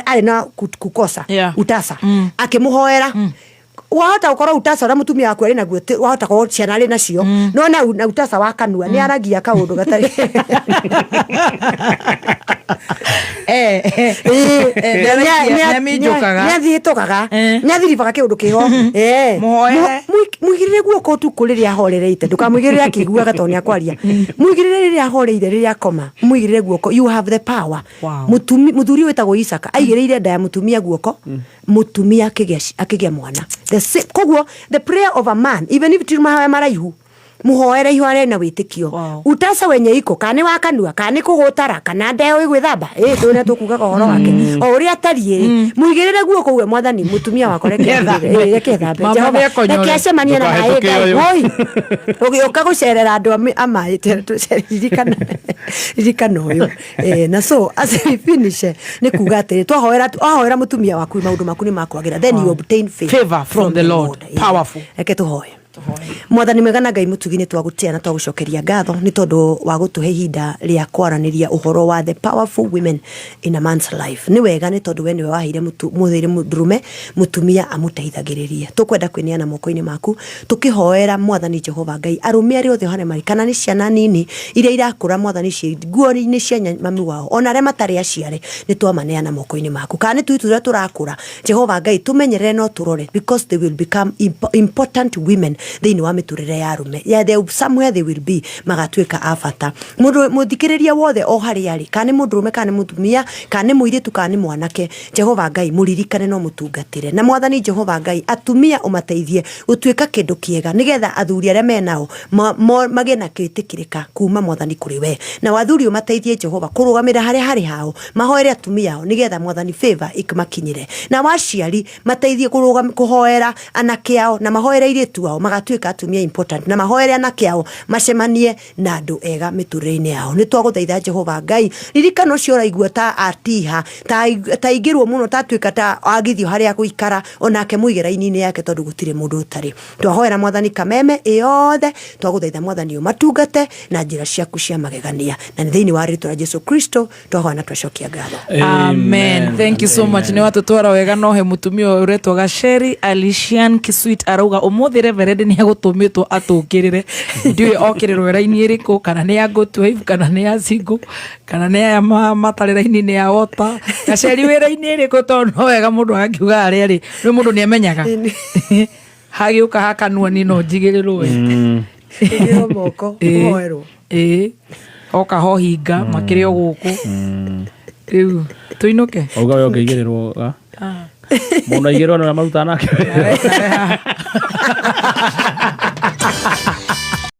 ari na kukosa utasa akimuhoera wahota gukorwo utasa na mutumia waku ari naguo wahota gukorwo ciana ari nacio no na utasa wa kanua ni aragia kaundu gatari nĩathiĩtũkaga nĩathiribaga kĩũndũ kĩho mũigĩrĩre guoko tu rĩrĩa ahorereite ndũkamũigĩrĩre akĩiguaga tondũ nĩakwaria mũigĩrĩre rĩrĩa ahoreire rĩrĩa akoma mũigĩrĩre guoko you have the power mũthuri wĩtagwo Isaka aigĩrĩire nda ya mũtumia guoko mũtumia akĩgĩa mwana koguo the prayer of a man even if timahoya maraihu muhoere ihware na witikio utasa wenye iko kane wa kanua kane kugutara kana ndeo igwithamba twene tukugaga horo wake o uri atariĩ muigĩrĩre guoko we mwathani mutumia wako rekethambe Jehova acemania na naĩ Ngai ũgĩũka gũcerera andũ amaĩte ririkana ũyũ na so as we finish nĩ kuga atĩrĩ twahoera mutumia waku maũndũ maku nĩ makwagĩra then you obtain favor from the Lord powerful reke tũhoe mwathani mwega na Ngai mũtugi twagutia na twagucokeria ngatho ni tondu wa gutuhe ihinda ria kwaraniria uhoro wa the powerful women in a man's life ni wega ni tondu we niwe wahire muthiri murume mutumia amuteithagiririe tukwenda kwiniana moko-ini maku tukihoera mwathani Jehova Ngai arume ari othe hane mari kana ni ciana nini iria irakura mwathani ci nguo-ini cia mami wao ona aria matari aciare ni twamaneana moko-ini maku kana ni tuitu turakura Jehova Ngai tumenyerere no turore because they will become important women thĩinĩ wa mĩtũrĩre ya arume somewhere they will be magatuĩka abata mũthikĩrĩria wothe o harĩa arĩ kana nĩ mũndũrũme kana nĩ mũtumia kana nĩ mũirĩtu kana nĩ mwanake Jehova Ngai mũririkane no mũtungatĩre na mwathani Jehova Ngai atumia ũmateithie gũtuĩka kĩndũ kĩega nĩgetha athuri arĩa menao magĩe na kwĩtĩkĩrĩka kuma mwathani kũrĩ we na wathuri ũmateithie Jehova kũrũgamĩra harĩa harĩ hao mahoere atumia ao nĩgetha mwathani favor ikmakinyĩre na waciari mateithie kũhoera anake ao na mahoere airĩtu ao magatuĩka atumia important na mahoere anake ao macemanie na andũ ega mĩtũrĩre-inĩ yao nĩ twagũthaitha Jehova Ngai ririkana ũcio ũraigua ta atiha ta igĩrwo mũno tatuĩka ta agithio harĩa gũikara onake mũige raini-inĩ yake tondũ gũtirĩ mũndũ ũtarĩ twahoera mwathani kameme yothe twagũthaitha mwathani ũmatungate na njĩra ciaku cia magegania na thĩinĩ wa rĩtwa rĩa Jesu Kristo twahoya na twacokia ngatho amen thank you so much nĩ watũtwara wega no he mutumia ũretwo Gacheri Alician Kisuit arauga ũmũthĩ Reverend nĩ agũtũmĩtwo atũkĩrĩre ndiũĩ okĩrĩrwo raini ĩrĩkũ kana nĩ ya Gotwave kana nĩ ya Singo kana nĩ ya matarĩ raini-inĩ ya Wota Gacheri wĩ raini ĩrĩkũ tondũ no wega mũndũ akiuga harĩa rĩ nĩ mũndũ nĩ amenyaga hagĩũka hakanua ni no njigĩrĩrwo igĩrwo moko hoerwo oka ho hinga makĩrĩ o gũkũ rĩu tũinũke auga we ũngĩigĩrĩrwo mũndũ aigĩrwo na maruta nake